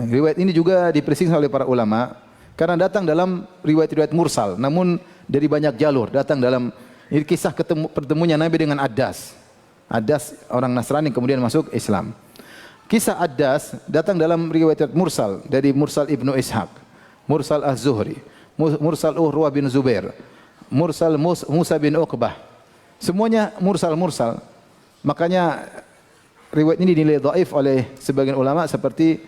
riwayat ini juga dipersingkat oleh para ulama karena datang dalam riwayat-riwayat mursal, namun dari banyak jalur datang dalam ini kisah pertemuannya Nabi dengan Addas. Addas orang Nasrani kemudian masuk Islam. Kisah Addas datang dalam riwayat mursal dari Mursal Ibnu Ishaq, Mursal Az-Zuhri, Mursal Urwah bin Zubair, Mursal Musa bin Uqbah. Semuanya mursal-mursal. Makanya riwayat ini dinilai dhaif oleh sebagian ulama seperti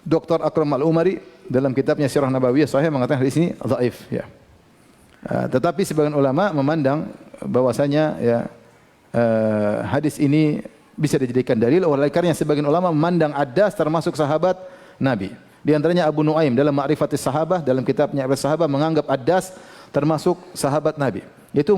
Dr. Akram Al-Umari dalam kitabnya Sirah Nabawiyah Sahih mengatakan hadis ini dhaif ya. Tetapi sebagian ulama memandang bahwasanya ya hadis ini bisa dijadikan dalil, oleh karena sebagian ulama memandang Addas termasuk sahabat Nabi. Di antaranya Abu Nuaim dalam Ma'rifatis Sahabah, dalam kitabnya Sahabah menganggap Addas termasuk sahabat Nabi. Itu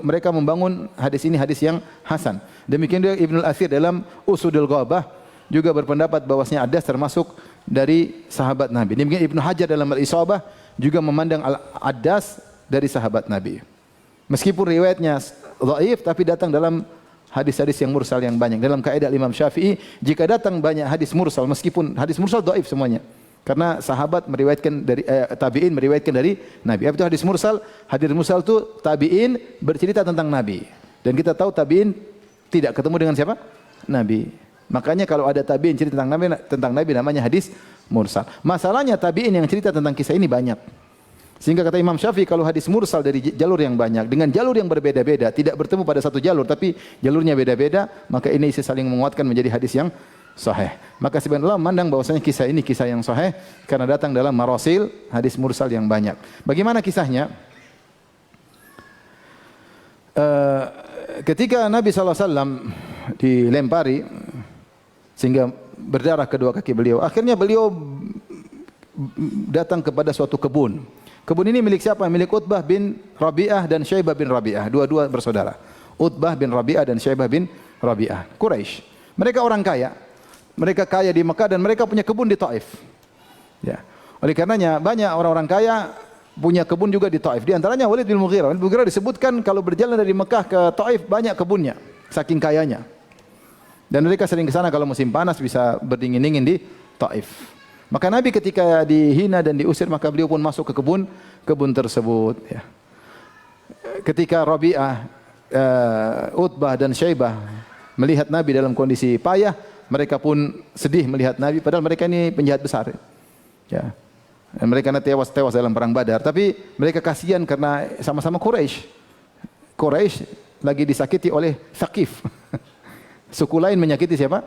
mereka membangun hadis ini hadis yang hasan. Demikian juga Ibnu Al-Athir dalam Usudul Ghabah juga berpendapat bahwasanya Addas termasuk dari sahabat Nabi. Demikian Ibnu Hajar dalam Al-Isabah juga memandang Addas dari sahabat Nabi. Meskipun riwayatnya dhaif tapi datang dalam hadis-hadis yang mursal yang banyak. Dalam kaidah Imam Syafi'i, jika datang banyak hadis mursal, meskipun hadis mursal dhaif semuanya, karena sahabat meriwayatkan dari tabi'in meriwayatkan dari Nabi. Apa itu hadis mursal? Hadis mursal itu tabi'in bercerita tentang Nabi. Dan kita tahu tabi'in tidak ketemu dengan siapa? Nabi. Makanya kalau ada tabi'in cerita tentang Nabi namanya hadis mursal. Masalahnya tabi'in yang cerita tentang kisah ini banyak. Sehingga kata Imam Syafi'i, kalau hadis mursal dari jalur yang banyak dengan jalur yang berbeda-beda, tidak bertemu pada satu jalur tapi jalurnya beda-beda, maka ini saling menguatkan menjadi hadis yang sahih. Maka sebagian ulama memandang bahwasanya kisah ini kisah yang sahih karena datang dalam marasil hadis mursal yang banyak. Bagaimana kisahnya? Ketika Nabi SAW dilempari sehingga berdarah kedua kaki beliau, akhirnya beliau datang kepada suatu kebun. Kebun ini milik siapa? Milik Utbah bin Rabi'ah dan Syaibah bin Rabi'ah. Dua-dua bersaudara. Utbah bin Rabi'ah dan Syaibah bin Rabi'ah. Quraisy. Mereka orang kaya. Mereka kaya di Mekah dan mereka punya kebun di Taif. Ya. Oleh karenanya banyak orang-orang kaya punya kebun juga di Taif. Di antaranya Walid bin Mughirah. Walid bin Mughirah disebutkan kalau berjalan dari Mekah ke Taif banyak kebunnya, saking kayanya. Dan mereka sering ke sana kalau musim panas bisa berdingin-dingin di Taif. Maka Nabi ketika dihina dan diusir maka beliau pun masuk ke kebun tersebut. Ya. Ketika Rabi'ah, Utbah dan Syaibah melihat Nabi dalam kondisi payah, mereka pun sedih melihat Nabi, padahal mereka ini penjahat besar. Ya. Dan mereka tewas dalam perang Badar, tapi mereka kasihan karena sama-sama Quraisy. Quraisy lagi disakiti oleh Thaqif. Suku lain menyakiti siapa?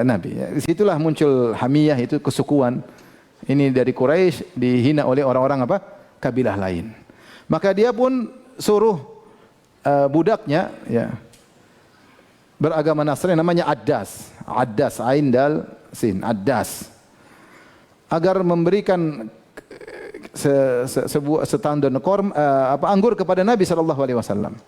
Nabi. Ya. Disitulah muncul hamiyah, itu kesukuan. Ini dari Quraisy dihina oleh orang-orang apa? Kabilah lain. Maka dia pun suruh budaknya, ya, beragama Nasrani namanya Addas. Addas, Ain Dal Sin, Addas. Agar memberikan sebuah setandan anggur kepada Nabi sallallahu alaihi wasallam.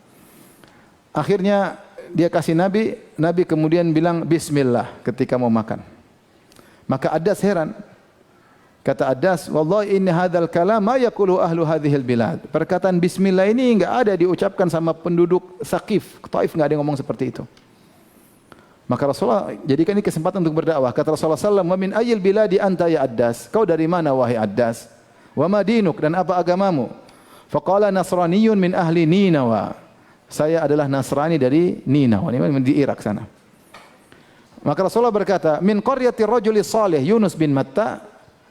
Akhirnya dia kasih Nabi kemudian bilang bismillah ketika mau makan. Maka Addas heran. Kata Addas, "Wallahi inni hadzal kalam ma yaqulu ahlu hadhil bilad." Perkataan bismillah ini enggak ada diucapkan sama penduduk Saqif. Taif enggak ada yang ngomong seperti itu. Maka Rasulullah jadikan ini kesempatan untuk berdakwah. Kata Rasulullah sallallahu alaihi wasallam, "Wa min ayyil biladi anta ya Addas?" Kau dari mana wahai Addas? "Wa ma dinuk?" Dan apa agamamu? Faqala Nasraniyyun min ahli Ninawa. Saya adalah Nasrani dari Ninawa, ini di Irak sana. Maka Rasulullah berkata, "Min qaryati rajuli salih Yunus bin Matta."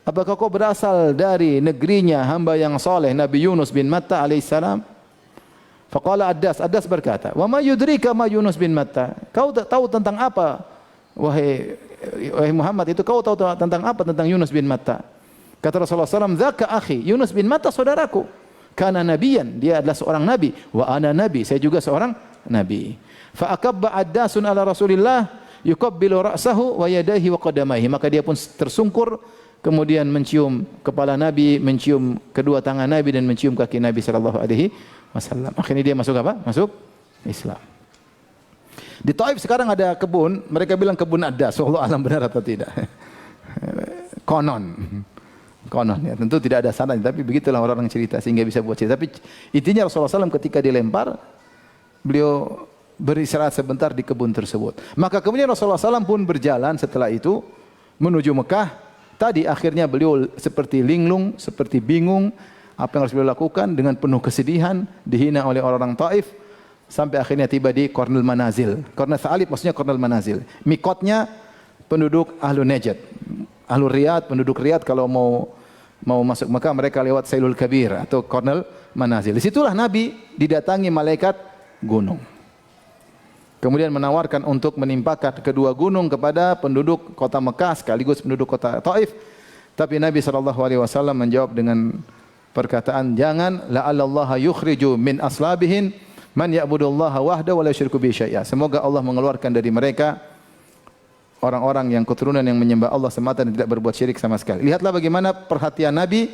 Apakah kau berasal dari negerinya hamba yang saleh Nabi Yunus bin Matta alaihissalam? Faqala Addas berkata, "Wa ma yudrika ma Yunus bin Matta?" Kau tahu tentang apa wahai Muhammad itu, kau tahu tentang apa tentang Yunus bin Matta? Kata Rasulullah SAW, "Dzaka akhi, Yunus bin Matta saudaraku. Kana nabiyan, dia adalah seorang nabi, wa ana nabi, saya juga seorang nabi." Fa akabba Addasun ala Rasulillah yuqabbilu ra'sahu wa yadayhi wa qadamaihi. Maka dia pun tersungkur kemudian mencium kepala Nabi, mencium kedua tangan Nabi dan mencium kaki Nabi sallallahu alaihi wasallam. Akhirnya dia masuk apa? Masuk Islam. Di Taif sekarang ada kebun, mereka bilang kebun Addas. Wallahu alam benar atau tidak. Konon ya, tentu tidak ada sanadnya, tapi begitulah orang-orang cerita sehingga bisa buat cerita. Tapi intinya Rasulullah SAW ketika dilempar, beliau beristirahat sebentar di kebun tersebut. Maka kemudian Rasulullah SAW pun berjalan setelah itu menuju Mekah. Tadi akhirnya beliau seperti linglung, seperti bingung apa yang harus beliau lakukan, dengan penuh kesedihan, dihina oleh orang-orang Taif sampai akhirnya tiba di Qarnul Manazil. Qarnul Tha'lib maksudnya Qarnul Manazil. Mikotnya penduduk Ahlu Najd. Ahlu Riyadh, penduduk Riyadh kalau mau masuk Mekah mereka lewat Sailul Kabir atau Qarnul Manazil. Di situlah Nabi didatangi malaikat gunung. Kemudian menawarkan untuk menimpakan kedua gunung kepada penduduk kota Mekah sekaligus penduduk kota Taif. Tapi Nabi SAW menjawab dengan perkataan, "Jangan, la'allallaha yukhriju min aslabihin man ya'budullaha wahda wa la yusyriku bihi syai'a." Semoga Allah mengeluarkan dari mereka orang-orang yang keturunan yang menyembah Allah semata dan tidak berbuat syirik sama sekali. Lihatlah bagaimana perhatian Nabi,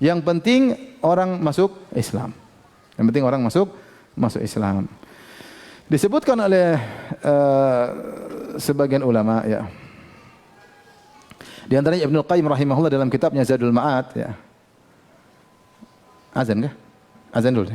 yang penting orang masuk Islam. Yang penting orang masuk Islam. Disebutkan oleh sebagian ulama, ya. Di antaranya Ibnu Qayyim rahimahullah dalam kitabnya Zadul Ma'ad, ya. Azan kah? Azan dulu.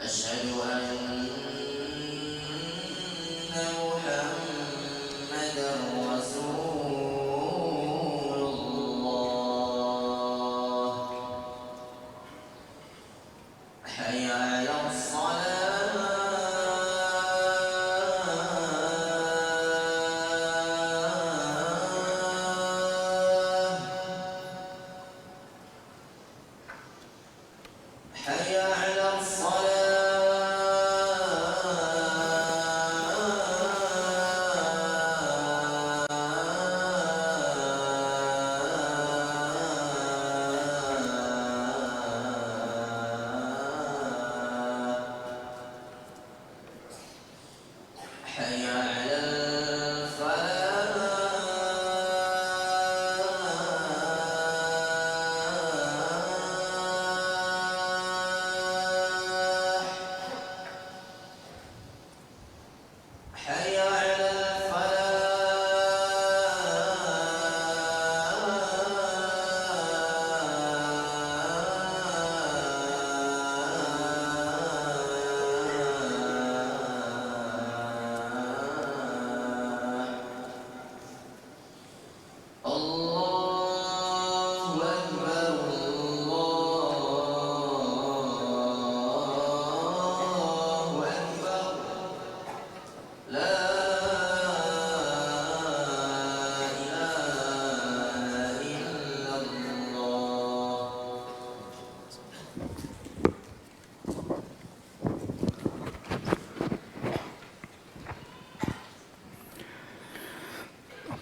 أشهد أن محمدا رسول الله حي على الصلاة حي على الصلاة حي على الفلاح حي على الفلاح الله أكبر الله أكبر لا إله إلا الله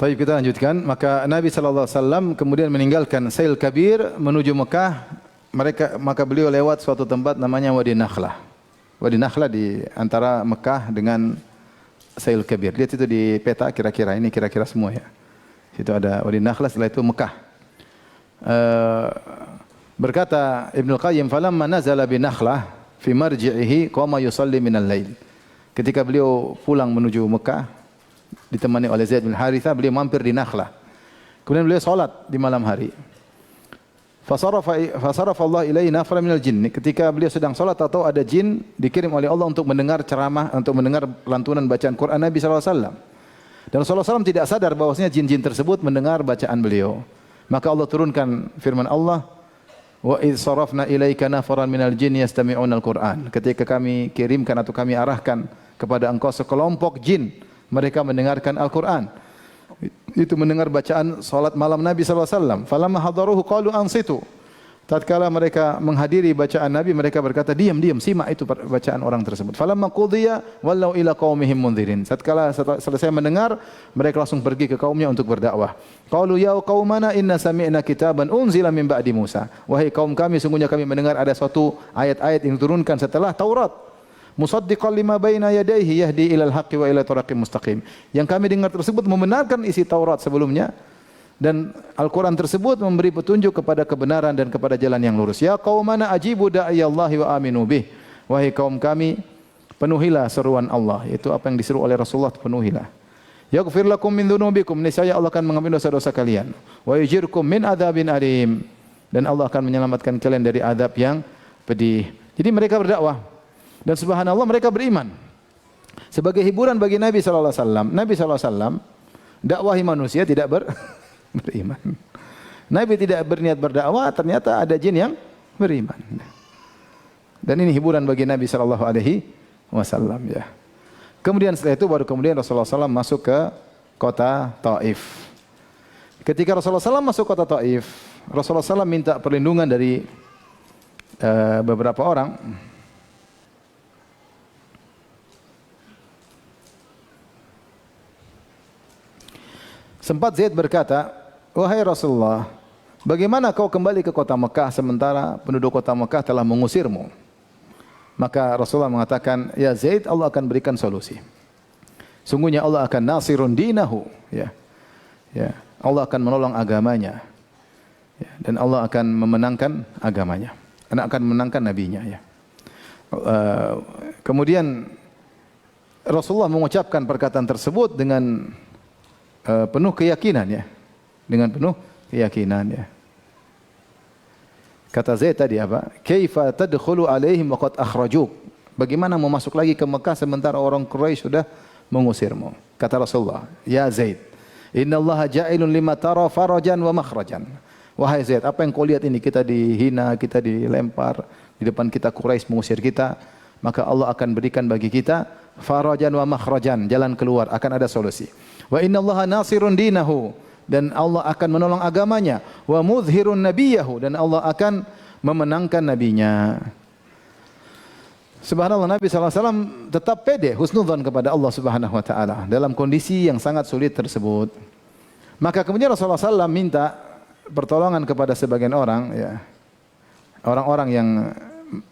Baik, kita lanjutkan. Maka Nabi sallallahu alaihi wasallam kemudian meninggalkan Sail Kabir menuju Mekah. Maka beliau lewat suatu tempat namanya Wadi Nakhlah. Wadi Nakhlah di antara Mekah dengan Sail Kabir. Lihat itu di peta kira-kira ini kira-kira semua ya. Situ ada Wadi Nakhlah, setelah itu Mekah. Berkata Ibnu Qayyim, "Falamma nazala bi Nakhlah fi marji'ihi qama yusalli minal lail." Ketika beliau pulang menuju Mekah ditemani oleh Zaid bin Harithah, beliau mampir di Nakhlah. Kemudian beliau salat di malam hari. Fasarafa Allah ilaihi nafran minal jinn. Ketika beliau sedang salat, atau ada jin dikirim oleh Allah untuk mendengar ceramah, untuk mendengar lantunan bacaan Quran Nabi sallallahu alaihi wasallam. Dan Rasulullah SAW tidak sadar bahwasanya jin-jin tersebut mendengar bacaan beliau. Maka Allah turunkan firman Allah, "Wa idz sarafna ilaika nafaran minal jinni yastami'una al-Qur'an." Ketika kami kirimkan atau kami arahkan kepada engkau sekelompok jin, mereka mendengarkan Al-Quran. Itu mendengar bacaan salat malam Nabi SAW. Falamma hadaruhu qalu ansitu. Tatkala mereka menghadiri bacaan Nabi, mereka berkata, diam, simak itu bacaan orang tersebut. Falamma qudiya wallau ila qaumihim mundzirin. Tatkala selesai mendengar, mereka langsung pergi ke kaumnya untuk berdakwah. Qalu ya qaumana inna sami'na kitaban unzila min ba'di Musa. Wahai kaum kami, sungguhnya kami mendengar ada suatu ayat-ayat yang diturunkan setelah Taurat. Musaddiqan lima baina yadayhi yahdi ilal haqqi wa ila tariqim mustaqim. Yang kami dengar tersebut membenarkan isi Taurat sebelumnya, dan Al-Quran tersebut memberi petunjuk kepada kebenaran dan kepada jalan yang lurus. Ya qaumana ajibu da'iyallahi wa aminu bih. Wahai kaum kami, penuhilah seruan Allah. Itu apa yang diseru oleh Rasulullah, penuhilah. Yaghfir lakum min dzunubikum. Niscaya Allah akan mengampuni dosa-dosa kalian. Wa yujirkum min adzabin alim. Dan Allah akan menyelamatkan kalian dari adab yang pedih. Jadi mereka berdakwah. Dan subhanallah mereka beriman. Sebagai hiburan bagi Nabi sallallahu alaihi wasallam. Nabi sallallahu alaihi wasallam dakwahi manusia tidak beriman. Nabi tidak berniat berdakwah, ternyata ada jin yang beriman. Dan ini hiburan bagi Nabi sallallahu alaihi wasallam ya. Kemudian setelah itu baru kemudian Rasulullah SAW masuk ke kota Taif. Ketika Rasulullah SAW masuk kota Taif, Rasulullah SAW minta perlindungan dari beberapa orang. Sempat Zaid berkata, "Wahai Rasulullah, bagaimana kau kembali ke kota Mekah sementara penduduk kota Mekah telah mengusirmu?" Maka Rasulullah mengatakan, "Ya Zaid, Allah akan berikan solusi. Sungguhnya Allah akan nasirun dinahu, ya. Ya, Allah akan menolong agamanya. Ya, dan Allah akan memenangkan agamanya. Dan akan memenangkan nabinya, ya." Kemudian Rasulullah mengucapkan perkataan tersebut dengan penuh keyakinan, ya. Dengan penuh keyakinan, ya. Kata Zaid tadi apa? Kaifa tadkhulu alaihim wa qad akhrajuk. Bagaimana mau masuk lagi ke Mekah sementara orang Quraisy sudah mengusirmu? Kata Rasulullah, "Ya Zaid, innallaha ja'ilun lima tara farajan wa makhrajan." Wahai Zaid, apa yang kau lihat ini? Kita dihina, kita dilempar, di depan kita Quraisy mengusir kita, maka Allah akan berikan bagi kita farajan wa makhrajan, jalan keluar, akan ada solusi. Wa innallaha nasirun dinahu, dan Allah akan menolong agamanya. Wa mudhhirun nabiyahu, dan Allah akan memenangkan nabinya. Subhanallah, Nabi SAW tetap pede, husnudzan kepada Allah Subhanahu wa taala dalam kondisi yang sangat sulit tersebut. Maka kemudian Rasulullah SAW minta pertolongan kepada sebagian orang, ya, orang-orang yang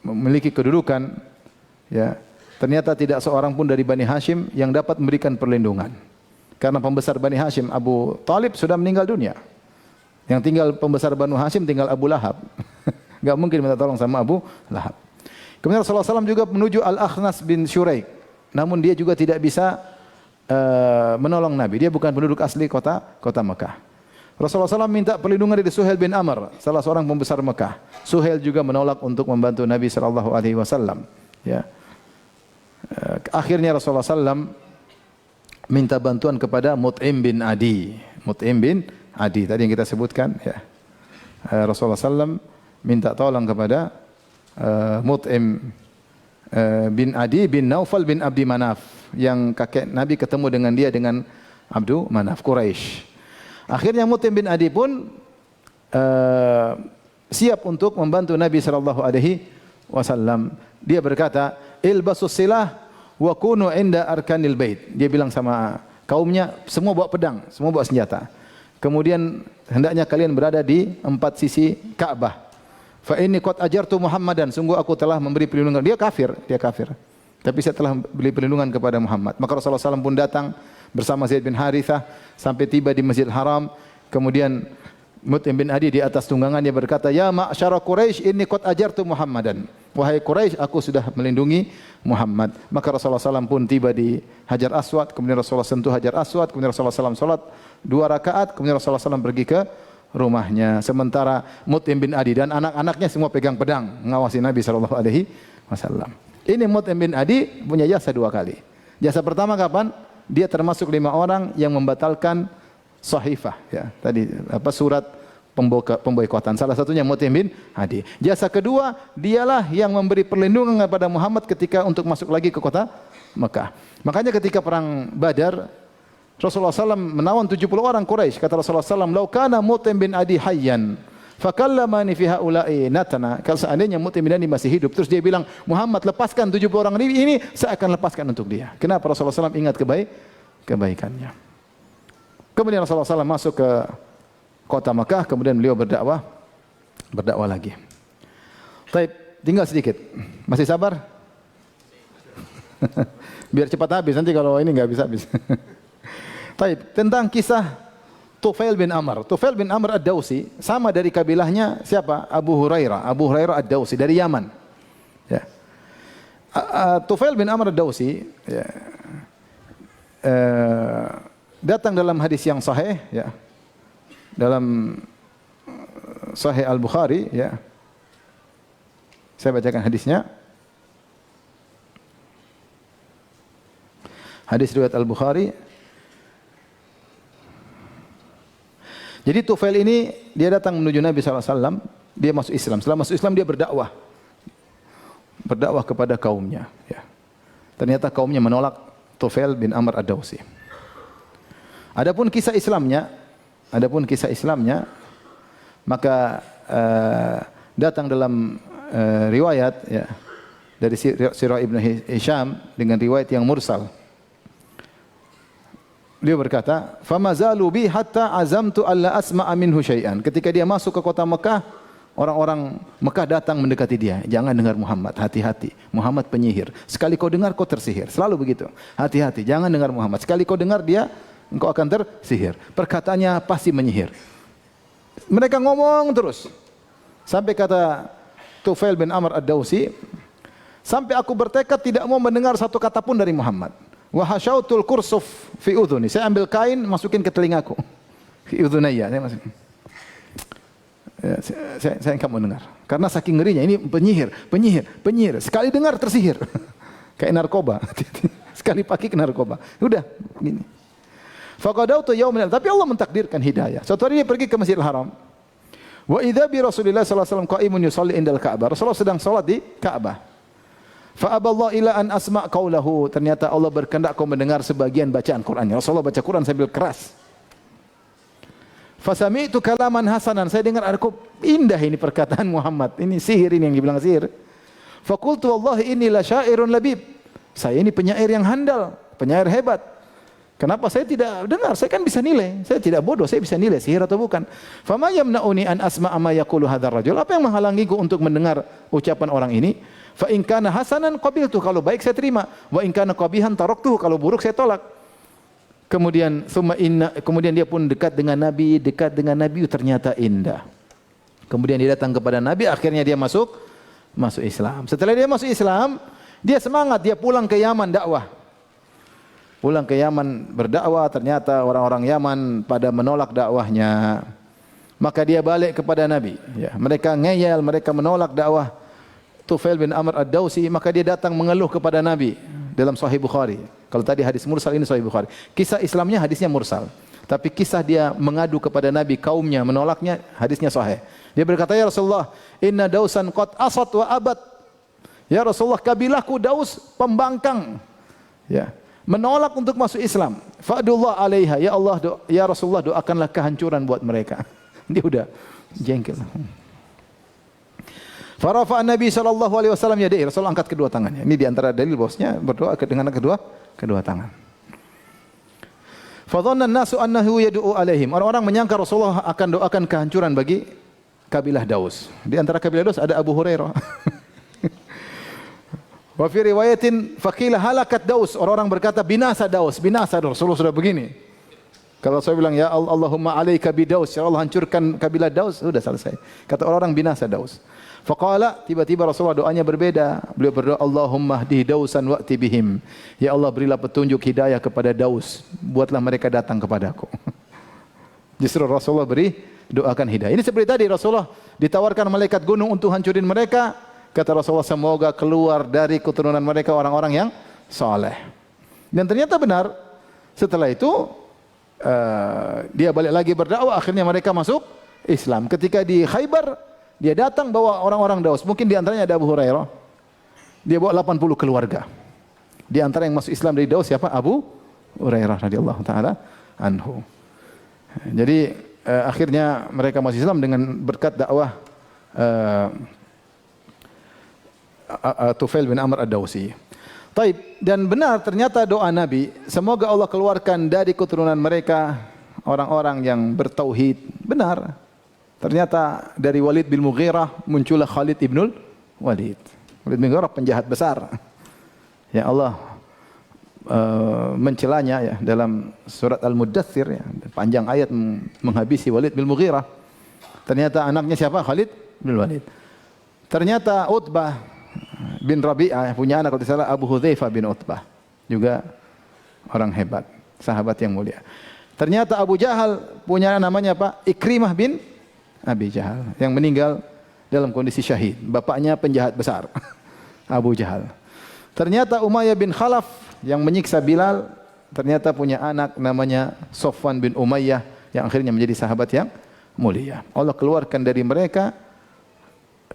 memiliki kedudukan, ya. Ternyata tidak seorang pun dari Bani Hashim yang dapat memberikan perlindungan. Karena pembesar Bani Hashim Abu Talib sudah meninggal dunia. Yang tinggal pembesar Banu Hashim tinggal Abu Lahab. Enggak mungkin minta tolong sama Abu Lahab. Kemudian Rasulullah SAW juga menuju Al-Akhnas bin Syuraik. Namun dia juga tidak bisa menolong Nabi. Dia bukan penduduk asli kota Mekah. Rasulullah SAW minta perlindungan dari Suhail bin Amr, salah seorang pembesar Mekah. Suhail juga menolak untuk membantu Nabi SAW. Ya. Akhirnya Rasulullah SAW minta bantuan kepada Mut'im bin Adi. Mut'im bin Adi tadi yang kita sebutkan. Ya. Rasulullah SAW minta tolong kepada Mut'im bin Adi bin Naufal bin Abdi Manaf, yang kakek Nabi ketemu dengan dia dengan Abdu Manaf Quraisy. Akhirnya Mut'im bin Adi pun siap untuk membantu Nabi sallallahu alaihi wasallam. Dia berkata, "Ilbasus silah wa kunu inda arkanil bait." Dia bilang sama kaumnya, semua bawa pedang, semua bawa senjata. Kemudian hendaknya kalian berada di 4 sisi Ka'bah. Fa inni qad ajartu Muhammadan, sungguh aku telah memberi perlindungan. Dia kafir. Tapi saya telah beri perlindungan kepada Muhammad. Maka Rasulullah SAW pun datang bersama Zaid bin Harithah sampai tiba di Masjidil Haram. Kemudian Mut'im bin Adi di atas tunggangan dia berkata, "Ya ma'syara Quraisy, inni qad ajartu Muhammadan." Wahai Quraisy, aku sudah melindungi Muhammad. Maka Rasulullah SAW pun tiba di Hajar Aswad. Kemudian Rasulullah sentuh Hajar Aswad. Kemudian Rasulullah SAW salat 2 rakaat. Kemudian Rasulullah SAW pergi ke rumahnya. Sementara Mut'im bin Adi dan anak-anaknya semua pegang pedang mengawasi Nabi SAW. Ini Mut'im bin Adi punya jasa 2 kali. Jasa pertama kapan? Dia termasuk 5 orang yang membatalkan sahifah, ya. Tadi surat pemboikotan. Salah satunya Mut'im bin Adi. Jasa kedua, dialah yang memberi perlindungan kepada Muhammad ketika untuk masuk lagi ke kota Mekah. Makanya ketika perang Badar, Rasulullah SAW menawan 70 orang Quraisy. Kata Rasulullah SAW, "Lau kana Mut'im bin Adi hayyan, fakallamani fi haula'i natana." Kalau seandainya Mut'im bin Adi masih hidup, terus dia bilang, "Muhammad, lepaskan 70 orang ini, saya akan lepaskan untuk dia." Kenapa? Rasulullah SAW ingat kebaikannya. Kemudian Rasulullah SAW masuk ke kota Mekah, kemudian beliau berdakwah lagi. Baik, tinggal sedikit. Masih sabar? Biar cepat habis, nanti kalau ini nggak habis. Baik, tentang kisah Tufail bin Amr. Tufail bin Amr Ad-Dausi sama dari kabilahnya siapa? Abu Hurairah. Abu Hurairah Ad-Dausi dari Yaman. Ya. Tufail bin Amr Ad-Dausi, ya, datang dalam hadis yang sahih, ya. Dalam Sahih Al-Bukhari, ya. Saya bacakan hadisnya. Hadis riwayat Al-Bukhari. Jadi Tufail ini dia datang menuju Nabi SAW, dia masuk Islam. Setelah masuk Islam dia berdakwah kepada kaumnya. Ya. Ternyata kaumnya menolak Tufail bin Amr Ad-Dausi. Adapun kisah Islamnya, maka datang dalam riwayat, ya, dari Sirah Ibn Hisham dengan riwayat yang mursal. Dia berkata, "Famazalu bi hatta azamtu alla asma'a minhu syai'an." Ketika dia masuk ke kota Mekah, orang-orang Mekah datang mendekati dia. "Jangan dengar Muhammad, hati-hati. Muhammad penyihir. Sekali kau dengar kau tersihir." Selalu begitu. Hati-hati, jangan dengar Muhammad. Sekali kau dengar dia, engkau akan tersihir. Perkataannya pasti menyihir. Mereka ngomong terus. Sampai kata Tufail bin Amr Ad-Dausi, "Sampai aku bertekad tidak mau mendengar satu kata pun dari Muhammad. Wa hasyautul kursuf fi udhuni." Saya ambil kain masukin ke telingaku. Fi udhunayya, saya masukin. Ya, saya enggak mau dengar. Karena saking ngerinya, ini penyihir. Sekali dengar tersihir. Kayak narkoba. Sekali pakai ke narkoba. Udah gini. Faqadautu yaumin, tapi Allah mentakdirkan hidayah. Suatu hari dia pergi ke Masjidil Haram. Wa idza bi Rasulillah sallallahu alaihi wasallam qa'imun yusalli indal Ka'bah. Rasulullah sedang salat di Ka'bah. Fa aballahu ila an asma' qaulahu. Ternyata Allah berkehendak kau mendengar sebagian bacaan Qur'annya. Rasulullah baca Quran sambil keras. Fa sami'tu kalaman hasanan. Saya dengar kok indah ini perkataan Muhammad. Ini sihir ini yang dibilang sihir. Fa qultu wallahi inni la syairun labib. Saya ini penyair yang handal, penyair hebat. Kenapa saya tidak dengar? Saya kan bisa nilai. Saya tidak bodoh, saya bisa nilai sihir atau bukan. Fama yamna'uni an asma'a ma yaqulu hadzal rajul. Apa yang menghalangiku untuk mendengar ucapan orang ini? Fa in kana hasanan qabiltu, kalau baik saya terima. Wa in kana qabihan taraktuhu, kalau buruk saya tolak. Kemudian kemudian dia pun dekat dengan Nabi, ternyata indah. Kemudian dia datang kepada Nabi, akhirnya dia masuk Islam. Setelah dia masuk Islam, dia semangat, dia pulang ke Yaman dakwah. Pulang ke Yaman berdakwah, ternyata orang-orang Yaman pada menolak dakwahnya. Maka dia balik kepada Nabi. Ya, mereka ngeyel, mereka menolak dakwah Tufail bin Amr ad-Dawsi, maka dia datang mengeluh kepada Nabi dalam Sahih Bukhari. Kalau tadi hadis mursal, ini Sahih Bukhari. Kisah Islamnya hadisnya mursal. Tapi kisah dia mengadu kepada Nabi, kaumnya menolaknya, hadisnya sahih. Dia berkata, ya Rasulullah, inna Dausan qad asat wa abad. Ya Rasulullah, kabilahku Daus pembangkang. Ya. Menolak untuk masuk Islam. Fa'dullah alaiha, ya Allah, ya Rasulullah, doakanlah kehancuran buat mereka. Dia udah jengkel. Farafa Nabi sallallahu alaihi wasallam yadayhi, Rasul angkat kedua tangannya. Ini di antara dalil bosnya berdoa dengan kedua tangan. Fa dhanna an-nasu annahu yad'u alaihim. Orang-orang menyangka Rasulullah akan doakan kehancuran bagi kabilah Daus. Di antara kabilah Daus ada Abu Hurairah. Wa fi riwayatin faqila halakat Daus. Orang-orang berkata binasa Daus, binasa Daus. Rasulullah sudah begini. Kalau saya bilang ya Allahumma alaika bi Daus, ya Allah hancurkan kabilah Daus, sudah selesai. Kata orang-orang binasa Daus. Faqala, tiba-tiba Rasulullah doanya berbeda. Beliau berdoa Allahumma hdi Dausan wa'ti bihim. Ya Allah berilah petunjuk hidayah kepada Daus, buatlah mereka datang kepadaku. Justru Rasulullah beri doakan hidayah. Ini seperti tadi Rasulullah ditawarkan malaikat gunung untuk hancurin mereka. Kata Rasulullah, semoga keluar dari keturunan mereka orang-orang yang saleh. Dan ternyata benar. Setelah itu dia balik lagi berdakwah, akhirnya mereka masuk Islam. Ketika di Khaybar, dia datang bawa orang-orang Daus. Mungkin di antaranya ada Abu Hurairah. Dia bawa 80 keluarga. Di antara yang masuk Islam dari Daus siapa? Abu Hurairah radhiyallahu taala anhu. Jadi akhirnya mereka masuk Islam dengan berkat dakwah Tufail bin Amr ad-Dawsi. Taib, dan benar ternyata doa Nabi, semoga Allah keluarkan dari keturunan mereka orang-orang yang bertauhid. Benar. Ternyata dari Walid bin Mughirah muncullah Khalid ibnul Walid. Walid bin Mughirah penjahat besar. Ya Allah mencelanya ya dalam surat Al-Muddathir ya, panjang ayat menghabisi Walid bin Mughirah. Ternyata anaknya siapa? Khalid bin Walid. Ternyata Utbah bin Rabi'ah punya anak kalau tidak salah Abu Hudzaifah bin Utbah, juga orang hebat, sahabat yang mulia. Ternyata Abu Jahal punya namanya apa? Ikrimah bin Abi Jahal yang meninggal dalam kondisi syahid. Bapaknya penjahat besar. Abu Jahal. Ternyata Umayyah bin Khalaf yang menyiksa Bilal ternyata punya anak namanya Sofwan bin Umayyah yang akhirnya menjadi sahabat yang mulia. Allah keluarkan dari mereka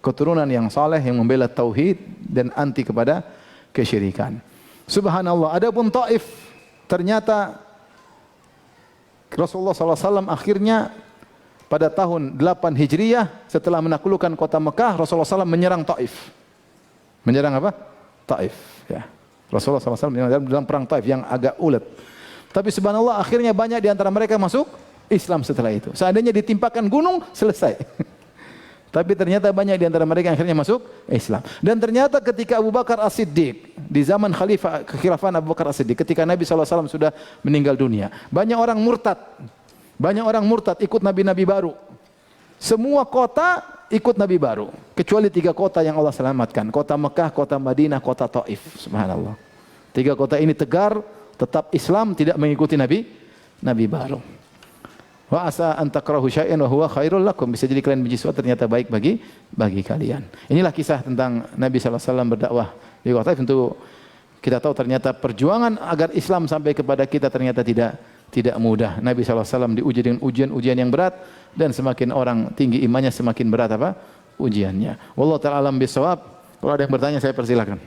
keturunan yang saleh yang membela tauhid dan anti kepada kesyirikan. Subhanallah. Adapun Taif ternyata Rasulullah SAW akhirnya pada tahun 8 Hijriyah setelah menaklukkan kota Mekah, Rasulullah SAW menyerang Taif. Menyerang apa? Taif. Ya. Rasulullah SAW menyerang dalam perang Taif yang agak ulet. Tapi subhanallah akhirnya banyak di antara mereka masuk Islam setelah itu. Seandainya ditimpakan gunung, selesai. Tapi ternyata banyak di antara mereka yang akhirnya masuk Islam. Dan ternyata ketika Abu Bakar As-Siddiq, di zaman kekhilafan Abu Bakar As-Siddiq, ketika Nabi SAW sudah meninggal dunia, banyak orang murtad. Banyak orang murtad ikut nabi-nabi baru. Semua kota ikut nabi baru. Kecuali 3 kota yang Allah selamatkan. Kota Mekah, kota Madinah, kota Taif. Subhanallah. 3 kota ini tegar, tetap Islam, tidak mengikuti nabi baru. Wa asa an takrahu syai'an wa huwa khairul lakum. Bisa jadi kalian benci sesuatu ternyata baik bagi kalian. Inilah kisah tentang Nabi SAW berdakwah di kota Taif. Tentu kita tahu ternyata perjuangan agar Islam sampai kepada kita ternyata tidak mudah. Nabi SAW diuji dengan ujian-ujian yang berat, dan semakin orang tinggi imannya semakin berat apa? Ujiannya. Wallahu ta'ala alam bisawab. Kalau ada yang bertanya saya persilakan.